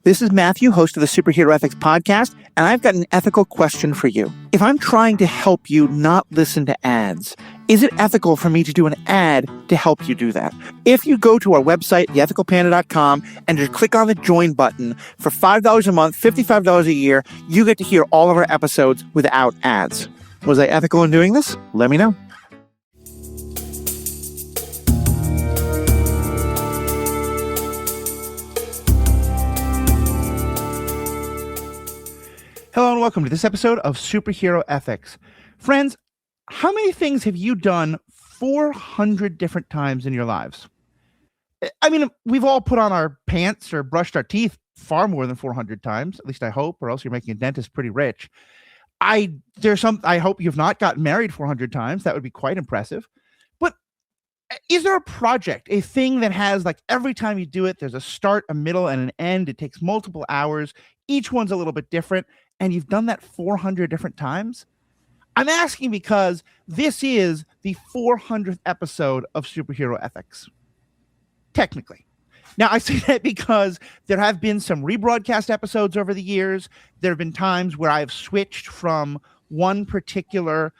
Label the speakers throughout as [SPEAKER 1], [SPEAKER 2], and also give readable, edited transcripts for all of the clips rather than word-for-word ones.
[SPEAKER 1] This is Matthew, host of the Superhero Ethics Podcast, and I've got an ethical question for you. If I'm trying to help you not listen to ads, is it ethical for me to do an ad to help you do that? If you go to our website, theethicalpanda.com, and just click on the join button, for $5 a month, $55 a year, you get to hear all of our episodes without ads. Was I ethical in doing this? Let me know. Hello and welcome to this episode of Superhero Ethics. Friends, how many things have you done 400 different times in your lives? I mean, we've all put on our pants or brushed our teeth far more than 400 times, at least I hope, or else you're making a dentist pretty rich. I hope you've not gotten married 400 times. That would be quite impressive. But is there a project, a thing that has, like, every time you do it, there's a start, a middle, and an end? It takes multiple hours. Each one's a little bit different. And you've done that 400 different times? I'm asking because this is the 400th episode of Superhero Ethics. Technically. Now, I say that because there have been some rebroadcast episodes over the years. There have been times where I've switched from one particular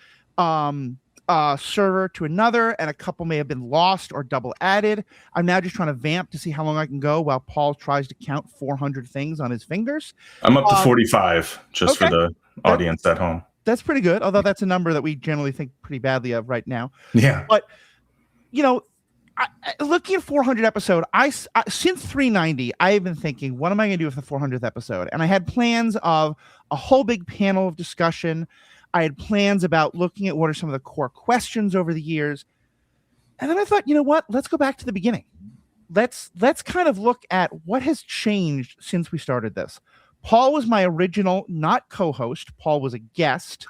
[SPEAKER 1] server to another, and a couple may have been lost or double added. I'm now just trying to vamp to see how long I can go while Paul tries to count 400 things on his fingers. I'm
[SPEAKER 2] up to 45, just for the audience at home.
[SPEAKER 1] That's pretty good, although that's a number that we generally think pretty badly of right now.
[SPEAKER 2] Yeah.
[SPEAKER 1] But, you know, looking at 400 episode, since 390, I've been thinking, what am I going to do with the 400th episode? And I had plans of a whole big panel of discussion. I had plans about looking at what are some of the core questions over the years. And then I thought, you know what? Let's go back to the beginning. Let's kind of look at what has changed since we started this. Paul was my original, not co-host. Paul was a guest.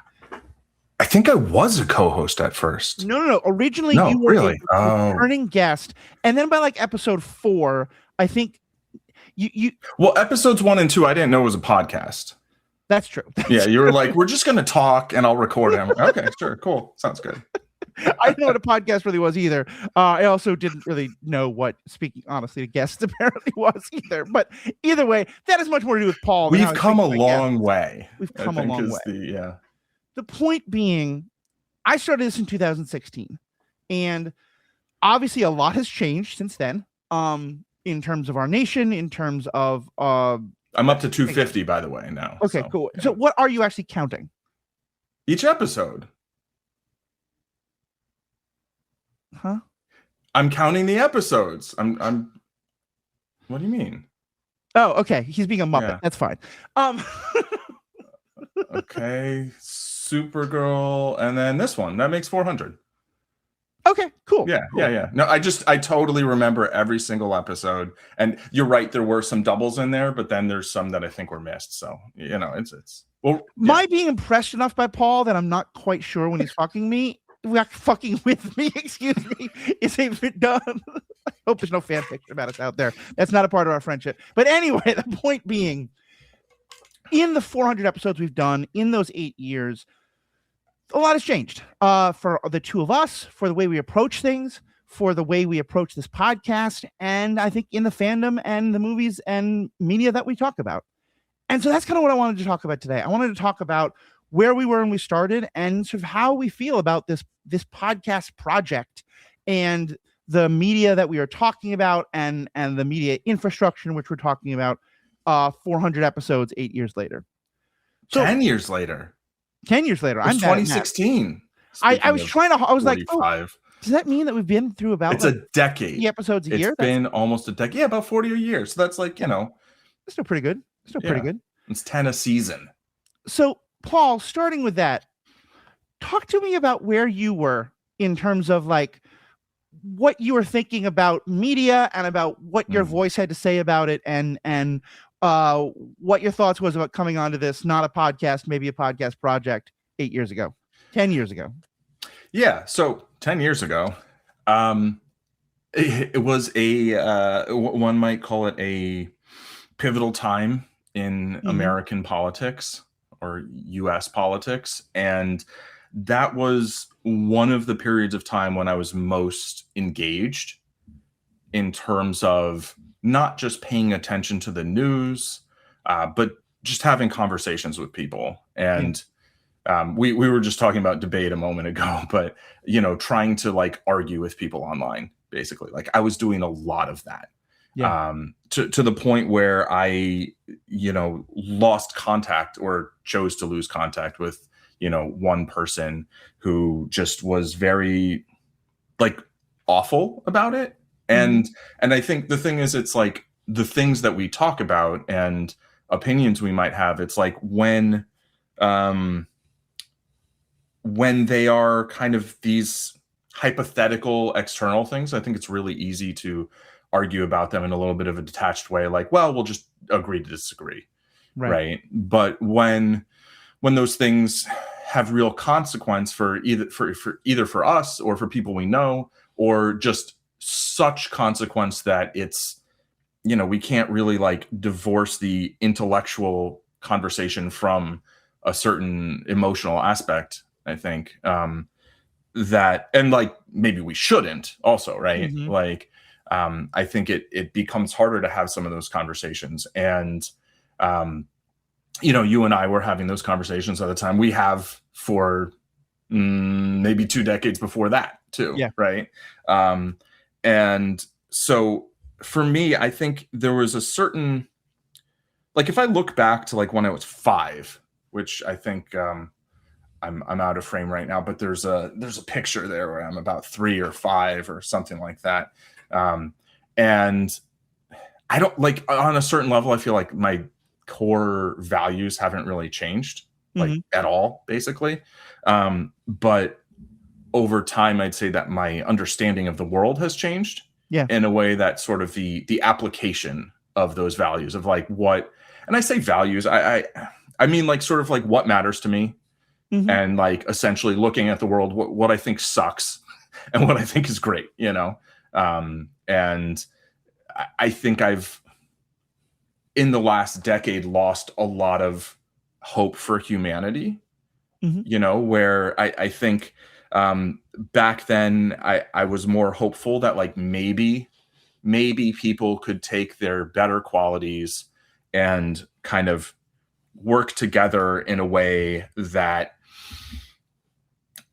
[SPEAKER 2] I think I was a co-host at first.
[SPEAKER 1] No. Originally, you were a returning guest. And then by like episode 4, I think you.
[SPEAKER 2] Well, episodes 1 and 2, I didn't know it was a podcast.
[SPEAKER 1] That's true.
[SPEAKER 2] You were like, we're just going to talk and I'll record it. I'm like, okay, sure, cool. Sounds good.
[SPEAKER 1] I didn't know what a podcast really was either. I also didn't really know what speaking honestly to guests apparently was either. But either way, that has much more to do with Paul.
[SPEAKER 2] We've come a long way.
[SPEAKER 1] We've come a long way. The point being, I started this in 2016. And obviously a lot has changed since then. In terms of our nation, in terms of
[SPEAKER 2] I'm up to 250, by the way, now.
[SPEAKER 1] Okay, cool. Yeah. So what are you actually counting?
[SPEAKER 2] Each episode.
[SPEAKER 1] Huh?
[SPEAKER 2] I'm counting the episodes. I'm What do you mean?
[SPEAKER 1] Oh, okay. He's being a Muppet. Yeah. That's fine.
[SPEAKER 2] Okay. Supergirl, and then this one. That makes 400.
[SPEAKER 1] Okay, cool.
[SPEAKER 2] Yeah.
[SPEAKER 1] Cool.
[SPEAKER 2] No, I totally remember every single episode. And you're right, there were some doubles in there, but then there's some that I think were missed. So, you know, it's well.
[SPEAKER 1] My being impressed enough by Paul that I'm not quite sure when he's fucking with me, excuse me, is a bit done. I hope there's no fan fiction about us out there. That's not a part of our friendship. But anyway, the point being, in the 400 episodes we've done in those 8 years, a lot has changed for the two of us, for the way we approach things, for the way we approach this podcast, and I think in the fandom and the movies and media that we talk about. And so that's kind of what I wanted to talk about today. I wanted to talk about where we were when we started and sort of how we feel about this podcast project and the media that we are talking about and the media infrastructure in which we're talking about 400 episodes 8 years later.
[SPEAKER 2] So 10 years later.
[SPEAKER 1] 10 years later.
[SPEAKER 2] I'm 2016.
[SPEAKER 1] I was like, oh, does that mean that we've been through about
[SPEAKER 2] a decade?
[SPEAKER 1] 50 episodes a year?
[SPEAKER 2] It's been almost a decade. Yeah, about 40 a year. So that's like, you know.
[SPEAKER 1] It's still pretty good. Pretty good.
[SPEAKER 2] It's 10 a season.
[SPEAKER 1] So, Paul, starting with that, talk to me about where you were in terms of like what you were thinking about media and about what your voice had to say about it and what your thoughts was about coming onto this, not a podcast, maybe a podcast project 10 years ago.
[SPEAKER 2] Yeah. So 10 years ago, it was one might call it a pivotal time in American politics or US politics. And that was one of the periods of time when I was most engaged in terms of not just paying attention to the news, but just having conversations with people. And we were just talking about debate a moment ago, but trying to like argue with people online, basically. Like I was doing a lot of that. To the point where I lost contact or chose to lose contact with one person who just was very like awful about it. And I think the thing is, it's like the things that we talk about and opinions we might have, it's like when they are kind of these hypothetical external things, I think it's really easy to argue about them in a little bit of a detached way, like, well, we'll just agree to disagree, right? But when those things have real consequence for either for us or for people we know, or just such consequence that it's we can't really like divorce the intellectual conversation from a certain emotional aspect, I think, that, and like maybe we shouldn't also, right? Like I think it becomes harder to have some of those conversations. And you and I were having those conversations at the time. We have for maybe 2 decades before that too, right? And so for me, I think there was a certain, like if I look back to like when I was 5, which I think I'm out of frame right now, but there's a picture there where I'm about 3 or 5 or something like that. And I don't like, on a certain level, I feel like my core values haven't really changed like at all, basically. But over time, I'd say that my understanding of the world has changed in a way that sort of the application of those values of like what, and I say values, I mean like sort of like what matters to me, and like essentially looking at the world, what I think sucks and what I think is great, and I think I've in the last decade lost a lot of hope for humanity, where I think back then I was more hopeful that like maybe people could take their better qualities and kind of work together in a way that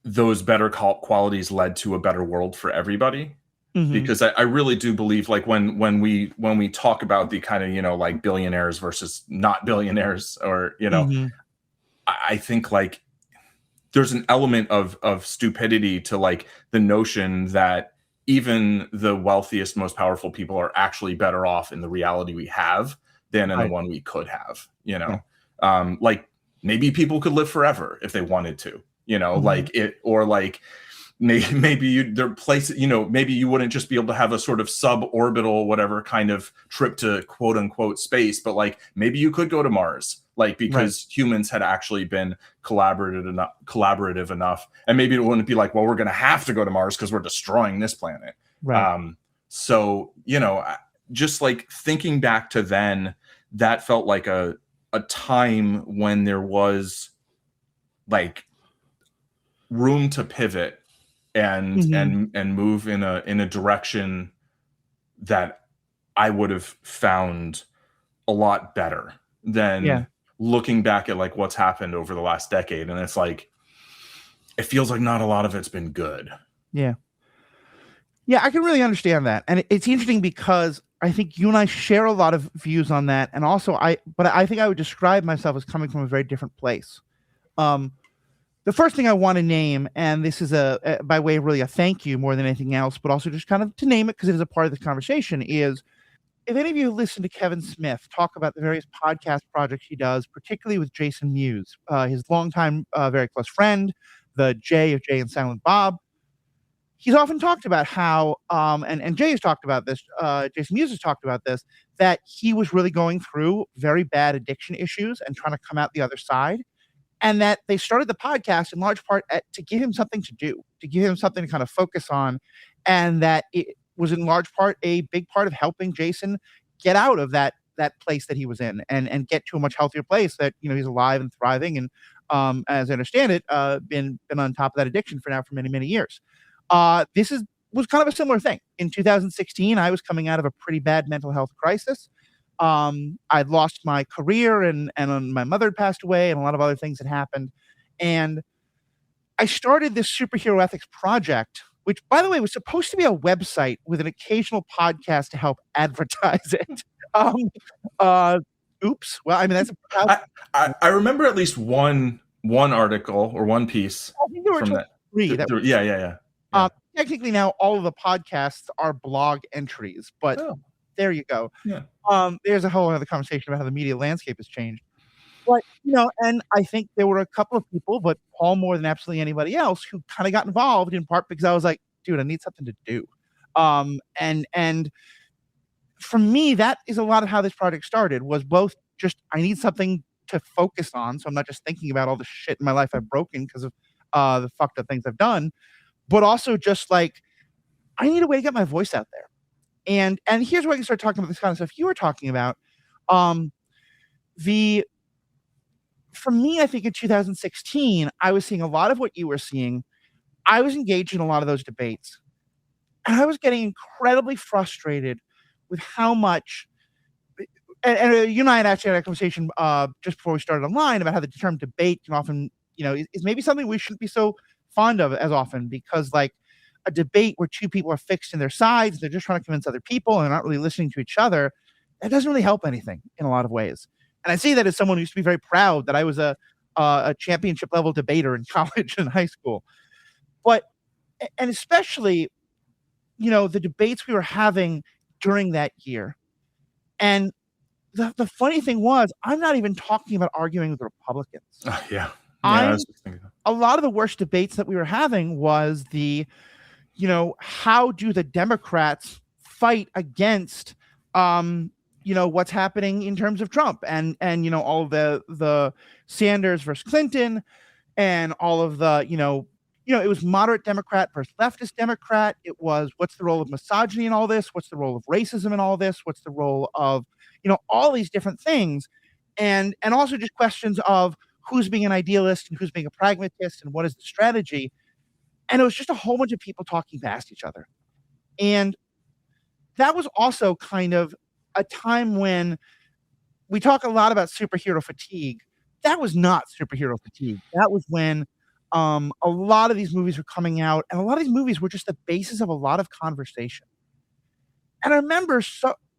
[SPEAKER 2] those better qualities led to a better world for everybody. Because I really do believe like when we talk about the kind of, like billionaires versus not billionaires, or, I think like there's an element of stupidity to like the notion that even the wealthiest, most powerful people are actually better off in the reality we have than in the one we could have, like maybe people could live forever if they wanted to, like it, or like maybe maybe you wouldn't just be able to have a sort of suborbital whatever kind of trip to quote unquote space, but like maybe you could go to Mars, like because humans had actually been collaborative enough, and maybe it wouldn't be like, well, we're going to have to go to Mars because we're destroying this planet. So just like thinking back to then, that felt like a time when there was like room to pivot and move in a direction that I would have found a lot better than looking back at like what's happened over the last decade. And it's like, it feels like not a lot of it's been good.
[SPEAKER 1] Yeah, I can really understand that. And it's interesting because I think you and I share a lot of views on that. And also but I think I would describe myself as coming from a very different place. The first thing I want to name, and this is by way of really a thank you more than anything else, but also just kind of to name it because it is a part of this conversation, is if any of you listen to Kevin Smith talk about the various podcast projects he does, particularly with Jason Mewes, his longtime very close friend, the Jay of Jay and Silent Bob, he's often talked about how, and Jay has talked about this, Jason Mewes has talked about this, that he was really going through very bad addiction issues and trying to come out the other side. And that they started the podcast in large part to give him something to do, to give him something to kind of focus on. And that it was in large part a big part of helping Jason get out of that place that he was in and get to a much healthier place that, he's alive and thriving. And as I understand it, been on top of that addiction for many, many years. Was kind of a similar thing. In 2016, I was coming out of a pretty bad mental health crisis. I'd lost my career, and my mother had passed away, and a lot of other things had happened. And I started this superhero ethics project, which, by the way, was supposed to be a website with an occasional podcast to help advertise it. Um, oops. Well, I mean, that's
[SPEAKER 2] I remember at least one article or one piece
[SPEAKER 1] I think there were
[SPEAKER 2] from that.
[SPEAKER 1] three.
[SPEAKER 2] Yeah.
[SPEAKER 1] Technically, now all of the podcasts are blog entries, but there you go.
[SPEAKER 2] Yeah.
[SPEAKER 1] There's a whole other conversation about how the media landscape has changed. But, and I think there were a couple of people, but Paul more than absolutely anybody else, who kind of got involved, in part because I was like, dude, I need something to do. And for me, that is a lot of how this project started, was both just, I need something to focus on, so I'm not just thinking about all the shit in my life I've broken because of the fucked up things I've done, but also just like, I need a way to get my voice out there. And here's where I can start talking about this kind of stuff you were talking about. For me, I think in 2016, I was seeing a lot of what you were seeing. I was engaged in a lot of those debates, and I was getting incredibly frustrated with how much. And you and I had actually had a conversation just before we started online about how the term debate can often, is maybe something we shouldn't be so fond of as often, because like a debate where two people are fixed in their sides, they're just trying to convince other people, and they're not really listening to each other, that doesn't really help anything in a lot of ways. And I say that as someone who used to be very proud that I was a championship level debater in college and high school. And especially, the debates we were having during that year. And the funny thing was, I'm not even talking about arguing with the Republicans.
[SPEAKER 2] Yeah.
[SPEAKER 1] A lot of the worst debates that we were having was how do the Democrats fight against, what's happening in terms of Trump and all of the Sanders versus Clinton, and all of the, it was moderate Democrat versus leftist Democrat. It was, what's the role of misogyny in all this? What's the role of racism in all this? What's the role of, all these different things. And also just questions of who's being an idealist and who's being a pragmatist and what is the strategy. And it was just a whole bunch of people talking past each other. And that was also kind of a time when we talk a lot about superhero fatigue. That was not superhero fatigue. That was when a lot of these movies were coming out, and a lot of these movies were just the basis of a lot of conversation. And I remember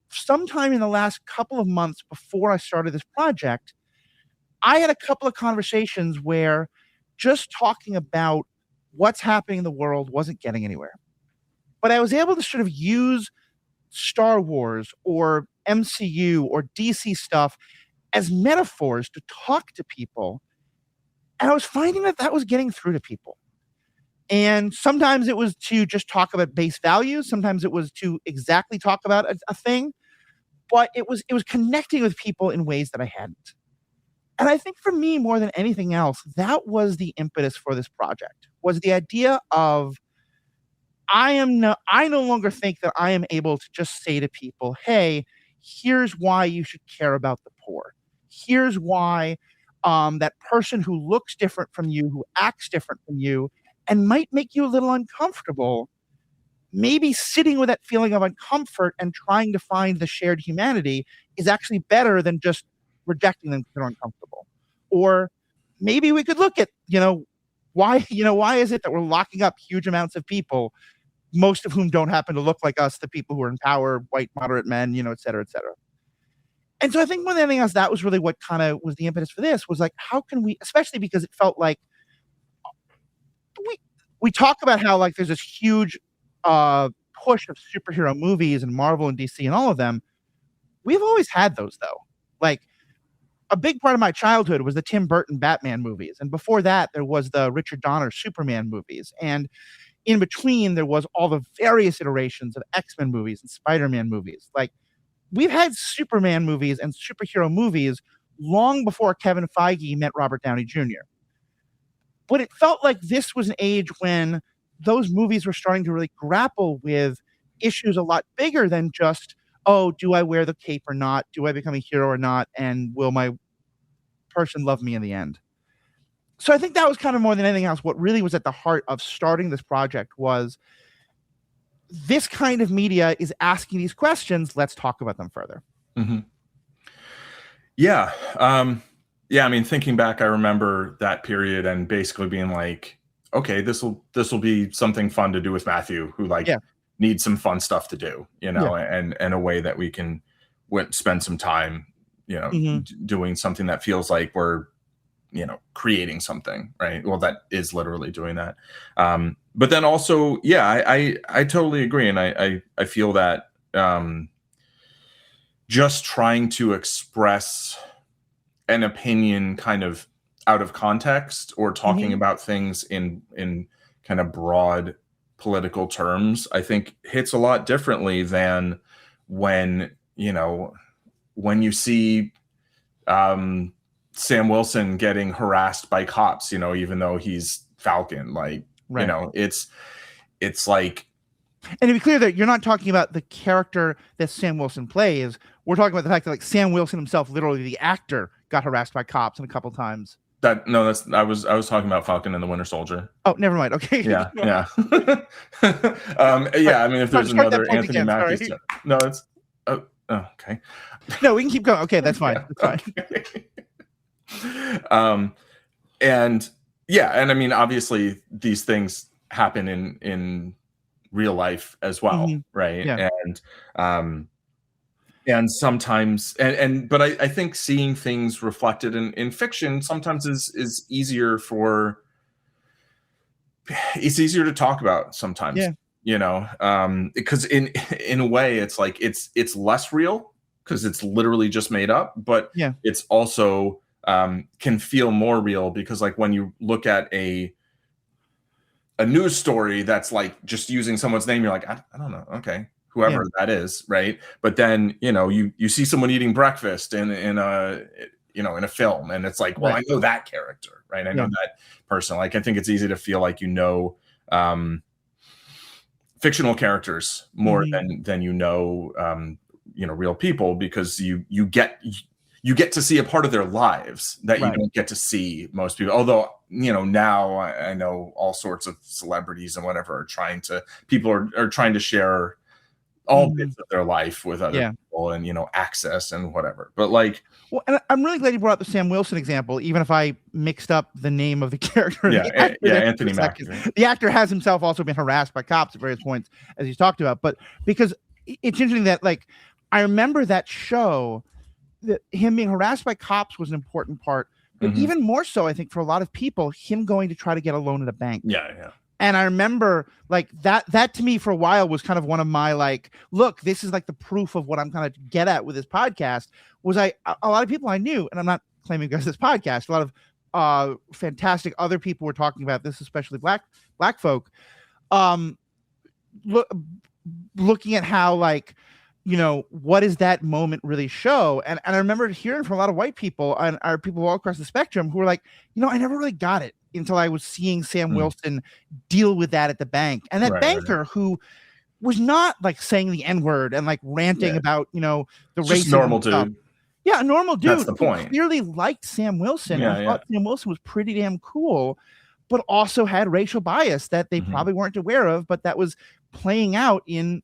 [SPEAKER 1] sometime in the last couple of months before I started this project, I had a couple of conversations where just talking about what's happening in the world wasn't getting anywhere. But I was able to sort of use Star Wars or MCU or DC stuff as metaphors to talk to people. And I was finding that was getting through to people. And sometimes it was to just talk about base values. Sometimes it was to exactly talk about a thing. But it was connecting with people in ways that I hadn't. And I think for me, more than anything else, that was the impetus for this project, was the idea of, I no longer think that I am able to just say to people, hey, here's why you should care about the poor. Here's why that person who looks different from you, who acts different from you, and might make you a little uncomfortable, maybe sitting with that feeling of uncomfort and trying to find the shared humanity is actually better than just rejecting them because they're uncomfortable. Or maybe we could look at, why is it that we're locking up huge amounts of people, most of whom don't happen to look like us, the people who are in power, white, moderate men, et cetera, et cetera. And so I think more than anything else, that was really what kind of was the impetus for this, was like, how can we, especially because it felt like we talk about how like there's this huge push of superhero movies and Marvel and DC and all of them. We've always had those though. Like a big part of my childhood was the Tim Burton Batman movies. And before that, there was the Richard Donner Superman movies. And in between, there was all the various iterations of X-Men movies and Spider-Man movies. Like, we've had Superman movies and superhero movies long before Kevin Feige met Robert Downey Jr. But it felt like this was an age when those movies were starting to really grapple with issues a lot bigger than just, oh, do I wear the cape or not? Do I become a hero or not? And will my person love me in the end? So I think that was kind of more than anything else what really was at the heart of starting this project, was this kind of media is asking these questions. Let's talk about them further.
[SPEAKER 2] Mm-hmm. Yeah. Yeah. I mean, thinking back, I remember that period and basically being like, okay, this will be something fun to do with Matthew, who like
[SPEAKER 1] Yeah.
[SPEAKER 2] needs some fun stuff to do,
[SPEAKER 1] Yeah.
[SPEAKER 2] and a way that we can spend some time,
[SPEAKER 1] Hmm.
[SPEAKER 2] doing something that feels like we're, creating something, right? Well, that is literally doing that. But then also, yeah, I totally agree, and I feel that just trying to express an opinion kind of out of context, or talking
[SPEAKER 1] Hmm.
[SPEAKER 2] about things in kind of broad political terms, I think hits a lot differently than when when you see um Sam Wilson getting harassed by cops, even though he's Falcon. Like,
[SPEAKER 1] Right.
[SPEAKER 2] it's like,
[SPEAKER 1] And to be clear, that you're not talking about the character that Sam Wilson plays. We're talking about the fact that like Sam Wilson himself, literally the actor, got harassed by cops a couple times.
[SPEAKER 2] that no, that's I was talking about Falcon and the Winter Soldier.
[SPEAKER 1] Oh, never mind. Okay.
[SPEAKER 2] Yeah,
[SPEAKER 1] No.
[SPEAKER 2] yeah.
[SPEAKER 1] Right.
[SPEAKER 2] Yeah, I mean, if
[SPEAKER 1] No,
[SPEAKER 2] there's
[SPEAKER 1] just start that
[SPEAKER 2] another
[SPEAKER 1] point
[SPEAKER 2] Anthony
[SPEAKER 1] again.
[SPEAKER 2] Mackie
[SPEAKER 1] Sorry.
[SPEAKER 2] no, it's okay.
[SPEAKER 1] No, we can keep going. Okay, that's fine.
[SPEAKER 2] Yeah,
[SPEAKER 1] That's fine.
[SPEAKER 2] okay. And yeah, and I mean, obviously these things happen in real life as well,
[SPEAKER 1] Hmm.
[SPEAKER 2] right?
[SPEAKER 1] Yeah.
[SPEAKER 2] um and sometimes, but I think seeing things reflected in fiction sometimes is easier for it's easier to talk about sometimes,
[SPEAKER 1] Yeah.
[SPEAKER 2] because in a way it's like it's less real because it's literally just made up, but
[SPEAKER 1] Yeah.
[SPEAKER 2] it's also can feel more real because, like, when you look at a news story that's like just using someone's name, you're like, I don't know, okay,
[SPEAKER 1] Yeah.
[SPEAKER 2] whoever that is, right? But then you see someone eating breakfast in a film, and it's like, well,
[SPEAKER 1] Right.
[SPEAKER 2] I know that character, right? I know
[SPEAKER 1] Yeah.
[SPEAKER 2] that person. Like, I think it's easy to feel like um, fictional characters more
[SPEAKER 1] Hmm.
[SPEAKER 2] than real people, because you get to see a part of their lives that you
[SPEAKER 1] Right.
[SPEAKER 2] don't get to see most people. Although, now I know all sorts of celebrities and whatever people are trying to share all
[SPEAKER 1] Hmm.
[SPEAKER 2] bits of their life with other
[SPEAKER 1] Yeah.
[SPEAKER 2] people, and access and whatever. But like,
[SPEAKER 1] Well, and I'm really glad you brought up the Sam Wilson example, even if I mixed up the name of the character and
[SPEAKER 2] yeah,
[SPEAKER 1] the actor there for
[SPEAKER 2] Anthony
[SPEAKER 1] a
[SPEAKER 2] Mackie.
[SPEAKER 1] second. The actor has himself also been harassed by cops at various points, as he's talked about. But because it's interesting that, like, I remember that show, that him being harassed by cops was an important part, but
[SPEAKER 2] Mhm.
[SPEAKER 1] even more so, I think, for a lot of people, him going to try to get a loan at a bank.
[SPEAKER 2] Yeah.
[SPEAKER 1] And I remember, like, that to me for a while was kind of one of my, like, look, this is like the proof of what I'm kind of get at with this podcast. Was a lot of people I knew, and I'm not claiming because this podcast, a lot of fantastic other people were talking about this, especially black folk, um look, looking at how, like, what does that moment really show? And I remember hearing from a lot of white people and our people all across the spectrum who were like, I never really got it until I was seeing Sam
[SPEAKER 2] Mm.
[SPEAKER 1] Wilson deal with that at the bank. And that
[SPEAKER 2] Right.
[SPEAKER 1] banker who was not like saying the N-word and like ranting
[SPEAKER 2] Yeah.
[SPEAKER 1] about, the
[SPEAKER 2] It's just
[SPEAKER 1] racism
[SPEAKER 2] normal
[SPEAKER 1] stuff.
[SPEAKER 2] dude.
[SPEAKER 1] Yeah, a normal dude
[SPEAKER 2] That's the
[SPEAKER 1] who
[SPEAKER 2] point.
[SPEAKER 1] clearly liked Sam Wilson
[SPEAKER 2] Yeah,
[SPEAKER 1] and thought Sam Wilson was pretty damn cool, but also had racial bias that they
[SPEAKER 2] Mhm.
[SPEAKER 1] probably weren't aware of, but that was playing out in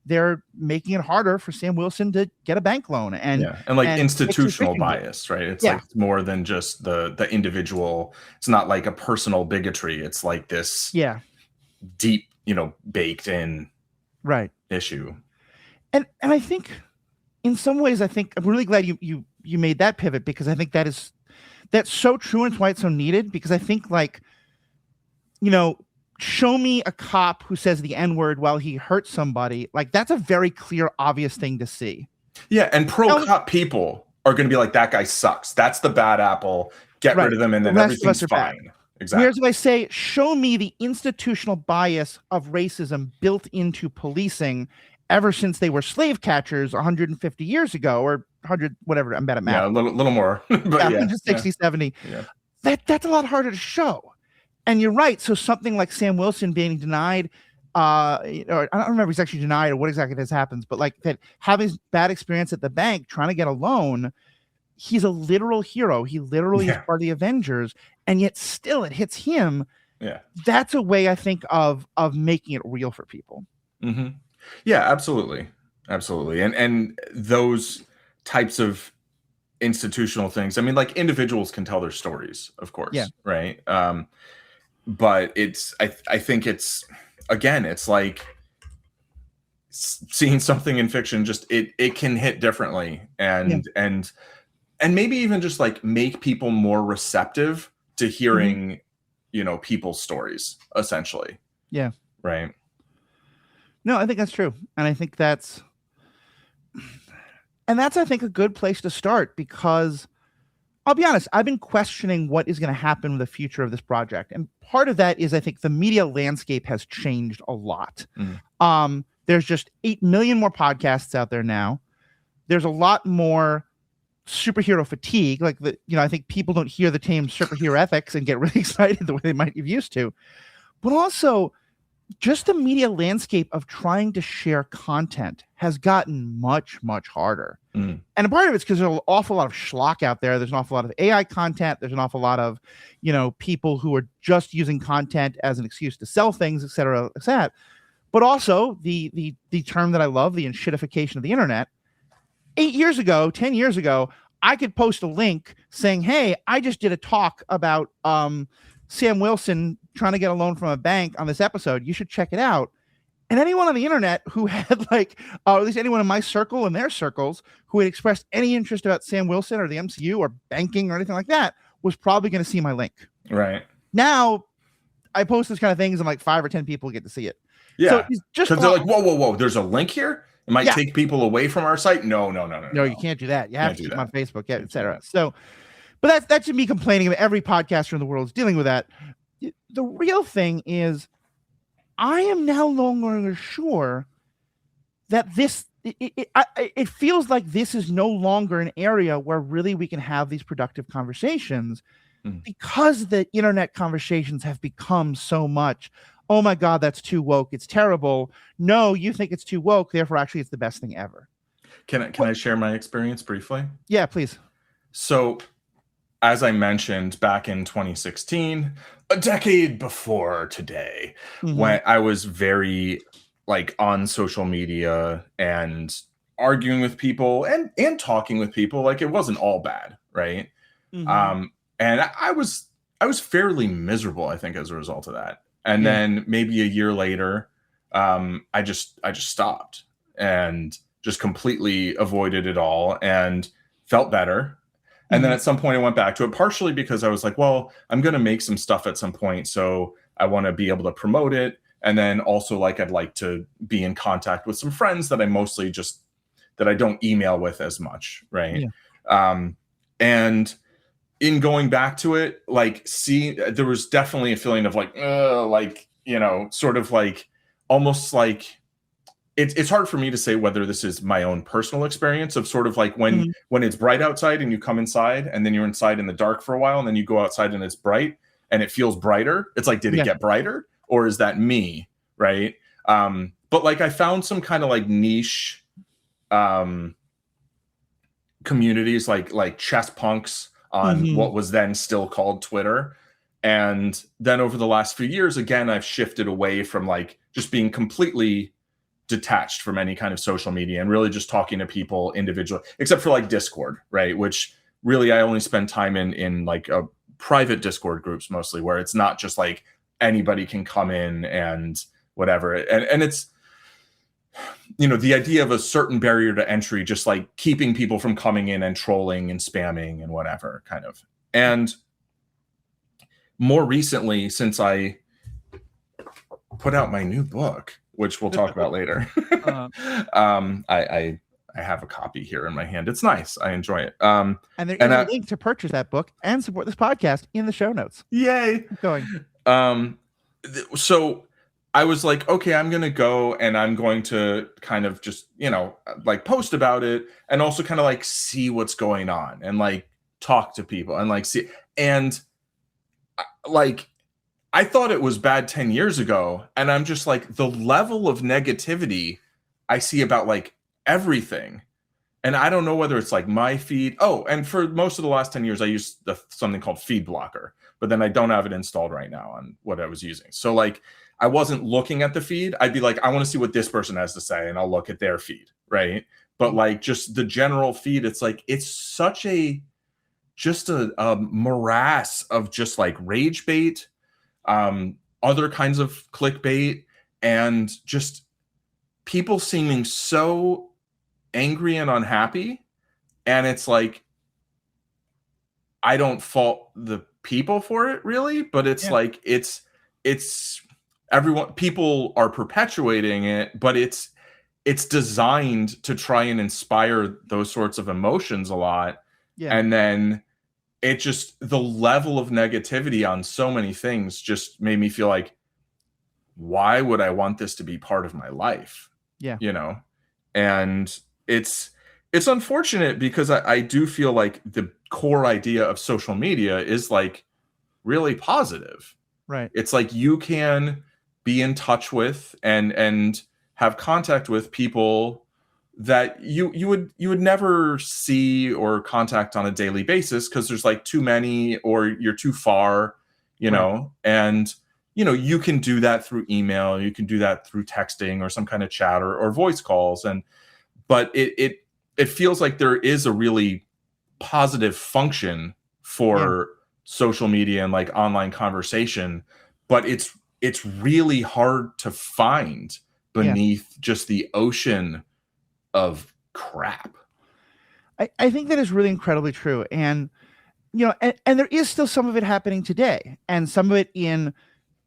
[SPEAKER 1] their making it harder for Sam Wilson to get a bank loan and
[SPEAKER 2] like
[SPEAKER 1] fix his
[SPEAKER 2] institutional
[SPEAKER 1] fishing boat.
[SPEAKER 2] bias, right? It's
[SPEAKER 1] Yeah.
[SPEAKER 2] like more than just the individual. It's not like a personal bigotry. It's like this
[SPEAKER 1] Yeah.
[SPEAKER 2] deep, baked in
[SPEAKER 1] Right.
[SPEAKER 2] issue.
[SPEAKER 1] And I think in some ways, I'm really glad you made that pivot, because I think that's so true, and it's why it's so needed, because I think, like, show me a cop who says the N-word while he hurts somebody. Like, that's a very clear, obvious thing to see.
[SPEAKER 2] Yeah, and pro-cop people are going to be like, that guy sucks. That's the bad apple. Get rid of them, and then everything's fine. Exactly.
[SPEAKER 1] Whereas if I say, show me the institutional bias of racism built into policing ever since they were slave catchers 150 years ago, or 100, whatever, I'm bad at math.
[SPEAKER 2] Yeah, a little more. But yeah,
[SPEAKER 1] 160, 70.
[SPEAKER 2] Yeah.
[SPEAKER 1] That's a lot harder to show. And you're right. So something like Sam Wilson being denied, or I don't remember if he's actually denied or what exactly this happens, but like that, having bad experience at the bank trying to get a loan, he's a literal hero. He literally is part of the Avengers, and yet still it hits him.
[SPEAKER 2] Yeah.
[SPEAKER 1] That's a way, I think, of making it real for people.
[SPEAKER 2] Mm-hmm. Yeah, absolutely. And those types of institutional things. I mean, like individuals can tell their stories, of course,
[SPEAKER 1] Yeah.
[SPEAKER 2] right? But I think it's, again, it's like seeing something in fiction, just it can hit differently, and maybe even just like make people more receptive to hearing, people's stories, essentially.
[SPEAKER 1] Yeah.
[SPEAKER 2] Right.
[SPEAKER 1] No, I think that's true. And I think that's I think a good place to start, because I'll be honest, I've been questioning what is going to happen with the future of this project. And part of that is I think the media landscape has changed a lot. There's just 8 million more podcasts out there now. There's a lot more superhero fatigue. Like, I think people don't hear the term superhero ethics and get really excited the way they might have used to. But also, just the media landscape of trying to share content has gotten much, much harder. And a part of it's because there's an awful lot of schlock out there. There's an awful lot of AI content. There's an awful lot of, people who are just using content as an excuse to sell things, et cetera, et cetera. But also the term that I love, the enshittification of the internet. 8 years ago, 10 years ago, I could post a link saying, hey, I just did a talk about Sam Wilson trying to get a loan from a bank on this episode. You should check it out. And anyone on the internet who had at least anyone in my circle and their circles who had expressed any interest about Sam Wilson or the MCU or banking or anything like that was probably going to see my link.
[SPEAKER 2] Right.
[SPEAKER 1] Now I post this kind of things and like 5 or 10 people get to see it.
[SPEAKER 2] Yeah.
[SPEAKER 1] So just
[SPEAKER 2] because they're like, whoa, there's a link here. It might take people away from our site. No.
[SPEAKER 1] No, you can't do that. You have to keep them on Facebook, et cetera. So, but that's me complaining about. Every podcaster in the world is dealing with that. The real thing is, I am now no longer sure that it feels like this is no longer an area where really we can have these productive conversations, because the internet conversations have become so much, oh my God, that's too woke, it's terrible. No, you think it's too woke, therefore actually it's the best thing ever.
[SPEAKER 2] Can I share my experience briefly?
[SPEAKER 1] Yeah, please.
[SPEAKER 2] So, as I mentioned, back in 2016, a decade before today, when I was very on social media and arguing with people and talking with people, like it wasn't all bad, right? And I was fairly miserable, I think, as a result of that. And then maybe a year later, I just stopped and just completely avoided it all and felt better. And then at some point I went back to it, partially because I was like, well, I'm going to make some stuff at some point, so I want to be able to promote it. And then also I'd like to be in contact with some friends that I mostly that I don't email with as much. Right. Yeah. And in going back to it, there was definitely a feeling of almost like, it's hard for me to say whether this is my own personal experience of sort of when it's bright outside and you come inside and then you're inside in the dark for a while and then you go outside and it's bright and it feels brighter. It's like, did it get brighter, or is that me? Right. But I found some kind of niche communities like chess punks on what was then still called Twitter. And then over the last few years, again, I've shifted away from just being completely detached from any kind of social media and really just talking to people individually, except for Discord, right? Which really I only spend time in a private Discord groups mostly, where it's not just anybody can come in and whatever. And it's, the idea of a certain barrier to entry, just keeping people from coming in and trolling and spamming and whatever kind of. And more recently, since I put out my new book, which we'll talk about later. I have a copy here in my hand. It's nice. I enjoy it.
[SPEAKER 1] And there is a link to purchase that book and support this podcast in the show notes.
[SPEAKER 2] Yay.
[SPEAKER 1] Keep going.
[SPEAKER 2] So I was like, okay, I'm going to go and I'm going to kind of just, post about it and also kind of see what's going on and talk to people and see. And I thought it was bad 10 years ago. And I'm just the level of negativity I see about everything. And I don't know whether it's my feed. Oh, and for most of the last 10 years, I used something called Feed Blocker, but then I don't have it installed right now on what I was using. So I wasn't looking at the feed. I'd be I want to see what this person has to say. And I'll look at their feed. Right. but like just the general feed, it's like it's such a morass of just like rage bait, other kinds of clickbait, and just people seeming so angry and unhappy. And it's like, I don't fault the people for it really, but it's like it's people are perpetuating it, but it's designed to try and inspire those sorts of emotions a lot. And then it just, the level of negativity on so many things just made me feel like, why would I want this to be part of my life? You know? And it's unfortunate because I do feel like the core idea of social media is like really positive.
[SPEAKER 1] Right.
[SPEAKER 2] It's like you can be in touch with and have contact with people that you would never see or contact on a daily basis because there's like too many or you're too far, you know, and you know, you can do that through email, you can do that through texting or some kind of chat or voice calls. But it feels like there is a really positive function for social media and like online conversation, but it's really hard to find beneath just the ocean of crap.
[SPEAKER 1] I think that is really incredibly true. And, you know, and there is still some of it happening today, and some of it in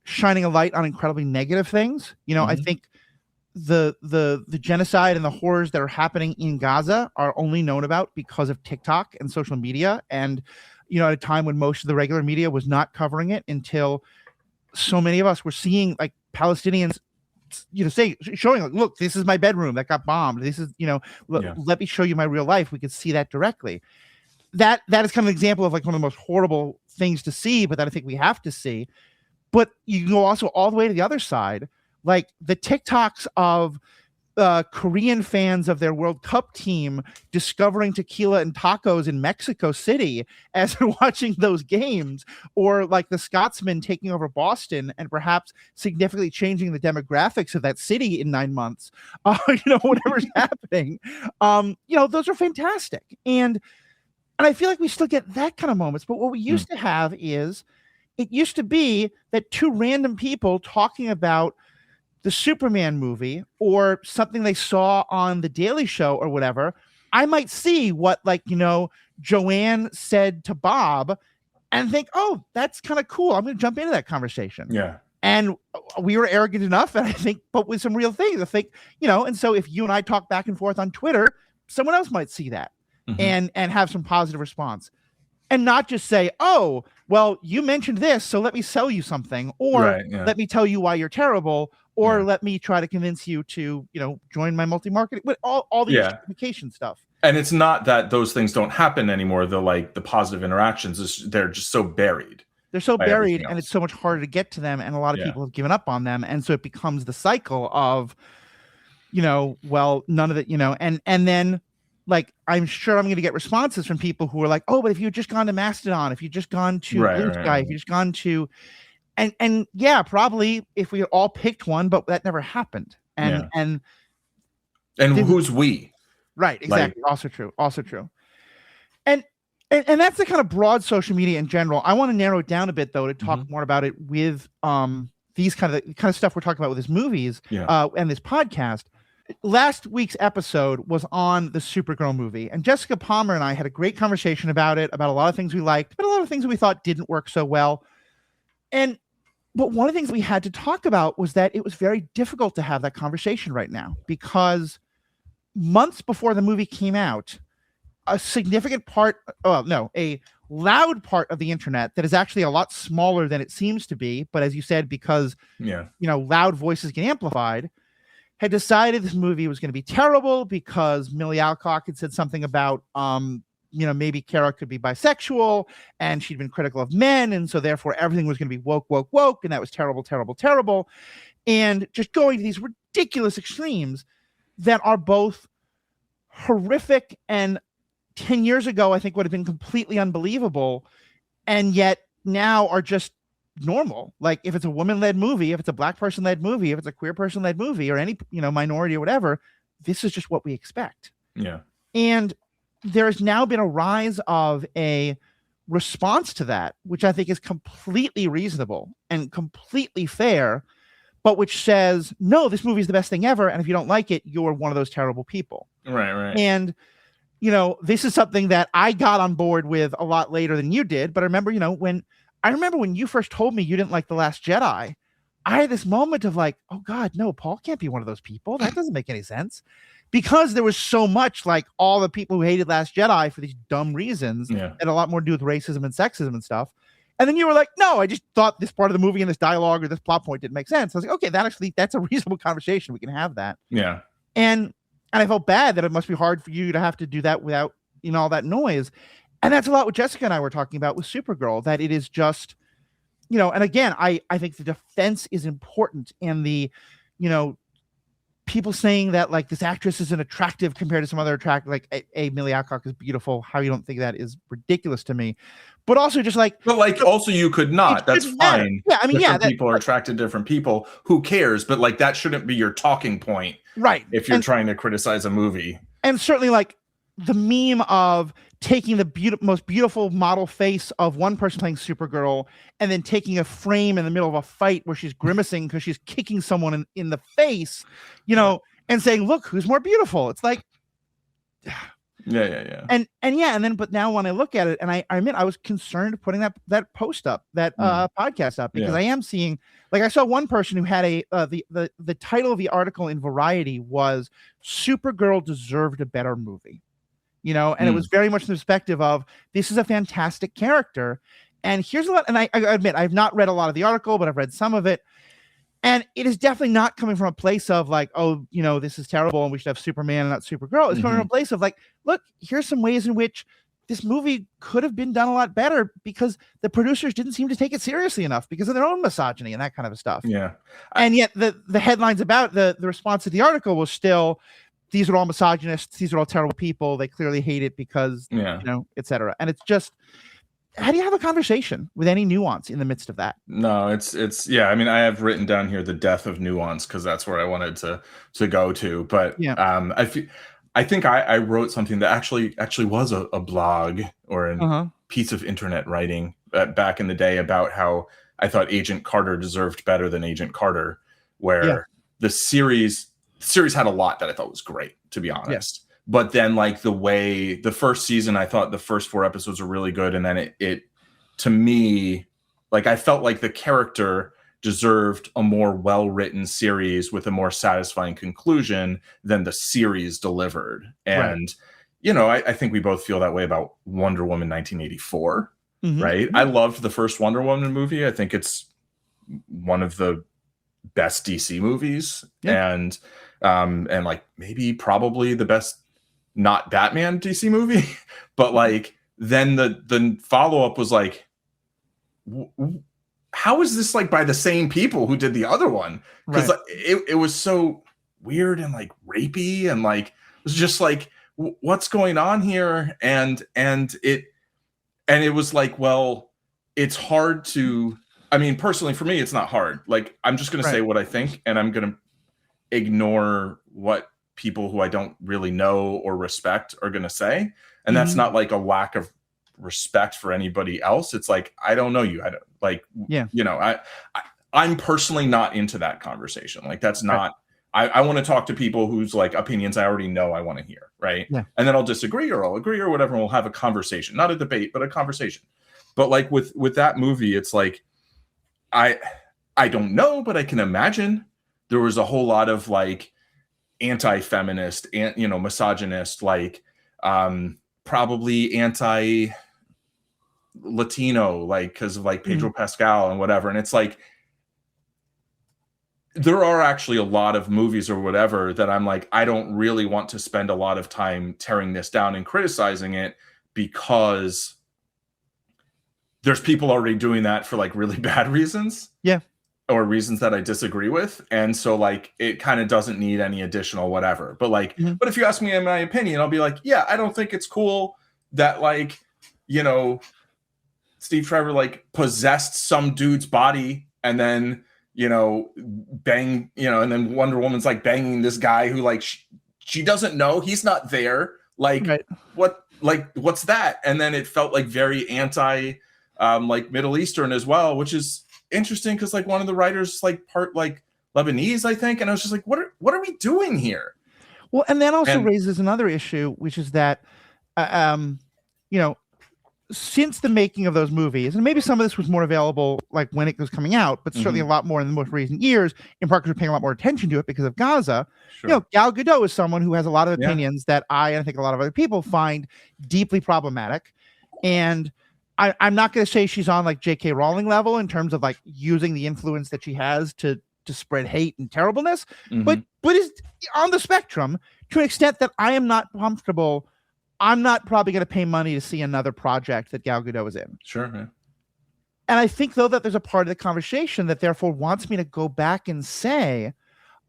[SPEAKER 1] shining a light on incredibly negative things. You know, I think the genocide and the horrors that are happening in Gaza are only known about because of TikTok and social media. And, you know, at a time when most of the regular media was not covering it until so many of us were seeing like Palestinians, you know, showing like, look, this is my bedroom that got bombed. This is, you know, let me show you my real life. We could see that directly. That is kind of an example of like one of the most horrible things to see, but that I think we have to see. But you can go also all the way to the other side, like the TikToks of Korean fans of their World Cup team discovering tequila and tacos in Mexico City as they're watching those games, or like the Scotsman taking over Boston and perhaps significantly changing the demographics of that city in 9 months. You know, whatever's happening. You know, those are fantastic. And I feel like we still get that kind of moments. But what we used to have is, it used to be that two random people talking about the Superman movie or something they saw on the Daily Show or whatever, I might see what, like, you know, Joanne said to Bob and think, oh, that's kind of cool. I'm going to jump into that conversation.
[SPEAKER 2] Yeah.
[SPEAKER 1] And we were arrogant enough, and I think, but with some real things, I think, you know, and so if you and I talk back and forth on Twitter, someone else might see that and have some positive response. And not just say, oh, well, you mentioned this, so let me sell you something, or let me tell you why you're terrible, or let me try to convince you to, you know, join my multi-marketing, with all the justification stuff.
[SPEAKER 2] And it's not that those things don't happen anymore. The positive interactions, they're just so buried.
[SPEAKER 1] They're so buried, and it's so much harder to get to them, and a lot of people have given up on them, and so it becomes the cycle of, you know, well, none of it, you know, and then, like, I'm sure I'm going to get responses from people who are like, oh, but if you had just gone to Mastodon, if you just gone to Blue Sky, if you just gone to, and yeah, probably if we had all picked one, but that never happened. And
[SPEAKER 2] who's we?
[SPEAKER 1] Right. Exactly. Like, also true. And that's the kind of broad social media in general. I want to narrow it down a bit though, to talk more about it with, these kind of stuff we're talking about with these movies, and this podcast. Last week's episode was on the Supergirl movie, and Jessica Palmer and I had a great conversation about it, about a lot of things we liked, but a lot of things that we thought didn't work so well. But one of the things we had to talk about was that it was very difficult to have that conversation right now, because months before the movie came out, a loud part of the internet that is actually a lot smaller than it seems to be, but as you said, because you know, loud voices get amplified, had decided this movie was going to be terrible because Millie Alcock had said something about, you know, maybe Kara could be bisexual, and she'd been critical of men, and so therefore everything was going to be woke, and that was terrible, and just going to these ridiculous extremes that are both horrific and 10 years ago I think would have been completely unbelievable, and yet now are just normal. Like, if it's a woman-led movie, if it's a black person-led movie, if it's a queer person-led movie, or any, you know, minority or whatever, this is just what we expect.
[SPEAKER 2] Yeah.
[SPEAKER 1] And there has now been a rise of a response to that, which I think is completely reasonable and completely fair, but which says, no, this movie is the best thing ever. And if you don't like it, you're one of those terrible people.
[SPEAKER 2] Right.
[SPEAKER 1] And, this is something that I got on board with a lot later than you did. But I remember, when you first told me you didn't like The Last Jedi, I had this moment of like, oh God, no, Paul can't be one of those people. That doesn't make any sense. Because there was so much like all the people who hated Last Jedi for these dumb reasons and a lot more to do with racism and sexism and stuff. And then you were like, no, I just thought this part of the movie and this dialogue or this plot point didn't make sense. I was like, okay, that's a reasonable conversation. We can have that.
[SPEAKER 2] Yeah.
[SPEAKER 1] And I felt bad that it must be hard for you to have to do that without, all that noise. And that's a lot what Jessica and I were talking about with Supergirl, that it is just, and again, I think the defense is important, and the, people saying that like this actress isn't attractive compared to some other attractive, like Millie Alcock is beautiful. How you don't think that is ridiculous to me. But also just like,
[SPEAKER 2] but like also you could not. That's fine.
[SPEAKER 1] Yeah, I mean,
[SPEAKER 2] people are attracted to different people. Who cares? But like that shouldn't be your talking point,
[SPEAKER 1] right?
[SPEAKER 2] If you're trying to criticize a movie.
[SPEAKER 1] And certainly like the meme of taking the most beautiful model face of one person playing Supergirl and then taking a frame in the middle of a fight where she's grimacing because she's kicking someone in the face, and saying, look, who's more beautiful? It's like,
[SPEAKER 2] yeah.
[SPEAKER 1] But now when I look at it, and I admit I was concerned putting that post up, that podcast up, because I am seeing, like, I saw one person who had the title of the article in Variety was Supergirl deserved a better movie. And it was very much the perspective of, this is a fantastic character. And here's a lot. And I admit, I've not read a lot of the article, but I've read some of it. And it is definitely not coming from a place of like, oh, this is terrible and we should have Superman and not Supergirl. It's coming from a place of like, look, here's some ways in which this movie could have been done a lot better because the producers didn't seem to take it seriously enough because of their own misogyny and that kind of stuff.
[SPEAKER 2] Yeah.
[SPEAKER 1] And yet the headlines about the response to the article was still, these are all misogynists. These are all terrible people. They clearly hate it because, et cetera. And it's just, how do you have a conversation with any nuance in the midst of that?
[SPEAKER 2] No, it's I mean, I have written down here the death of nuance because that's where I wanted to go to. But I think I wrote something that actually was a blog or a piece of internet writing back in the day about how I thought Agent Carter deserved better than Agent Carter, where the series had a lot that I thought was great, to be honest.
[SPEAKER 1] Yes.
[SPEAKER 2] But then like the first season, I thought the first 4 episodes were really good. And then it to me, like I felt like the character deserved a more well-written series with a more satisfying conclusion than the series delivered. And, I think we both feel that way about Wonder Woman 1984, right? I loved the first Wonder Woman movie. I think it's one of the best DC movies and like maybe probably the best not Batman DC movie, but like then the follow-up was like, how is this like by the same people who did the other one? Because it was so weird and like rapey and like it was just like what's going on here? And it was like, well, it's hard to, I mean, personally for me, it's not hard. Like I'm just gonna say what I think and I'm gonna ignore what people who I don't really know or respect are going to say. And that's not like a lack of respect for anybody else. It's like, I don't know you. I don't like, I'm personally not into that conversation. Like that's not, I want to talk to people whose like opinions I already know I want to hear. Right.
[SPEAKER 1] Yeah.
[SPEAKER 2] And then I'll disagree or I'll agree or whatever. And we'll have a conversation, not a debate, but a conversation. But like with that movie, it's like, I don't know, but I can imagine there was a whole lot of like, anti-feminist and misogynist, like probably anti-Latino, like because of like Pedro Pascal and whatever. And it's like there are actually a lot of movies or whatever that I'm like, I don't really want to spend a lot of time tearing this down and criticizing it because there's people already doing that for like really bad reasons.
[SPEAKER 1] Yeah.
[SPEAKER 2] Or reasons that I disagree with. And so like, it kind of doesn't need any additional whatever, but like, but if you ask me in my opinion, I'll be like, yeah, I don't think it's cool that like, Steve Trevor like possessed some dude's body and then, bang, and then Wonder Woman's like banging this guy who like, she doesn't know, he's not there. Like
[SPEAKER 1] Right.
[SPEAKER 2] what's that? And then it felt like very anti like Middle Eastern as well, which is interesting because like one of the writers like part like Lebanese, I think, and I was just like, what are we doing here?
[SPEAKER 1] Well, and that also
[SPEAKER 2] And
[SPEAKER 1] raises another issue, which is that, uh, um, you know, since the making of those movies, and maybe some of this was more available like when it was coming out, but certainly a lot more in the most recent years, in part because we're paying a lot more attention to it because of Gaza.
[SPEAKER 2] sure.
[SPEAKER 1] Gal Gadot is someone who has a lot of
[SPEAKER 2] Yeah.
[SPEAKER 1] opinions that and I think a lot of other people find deeply problematic. And I'm not going to say she's on like J.K. Rowling level in terms of like using the influence that she has to spread hate and terribleness, but is on the spectrum to an extent that I am not comfortable. I'm not probably going to pay money to see another project that Gal Gadot is in.
[SPEAKER 2] Sure. Yeah.
[SPEAKER 1] And I think, though, that there's a part of the conversation that therefore wants me to go back and say,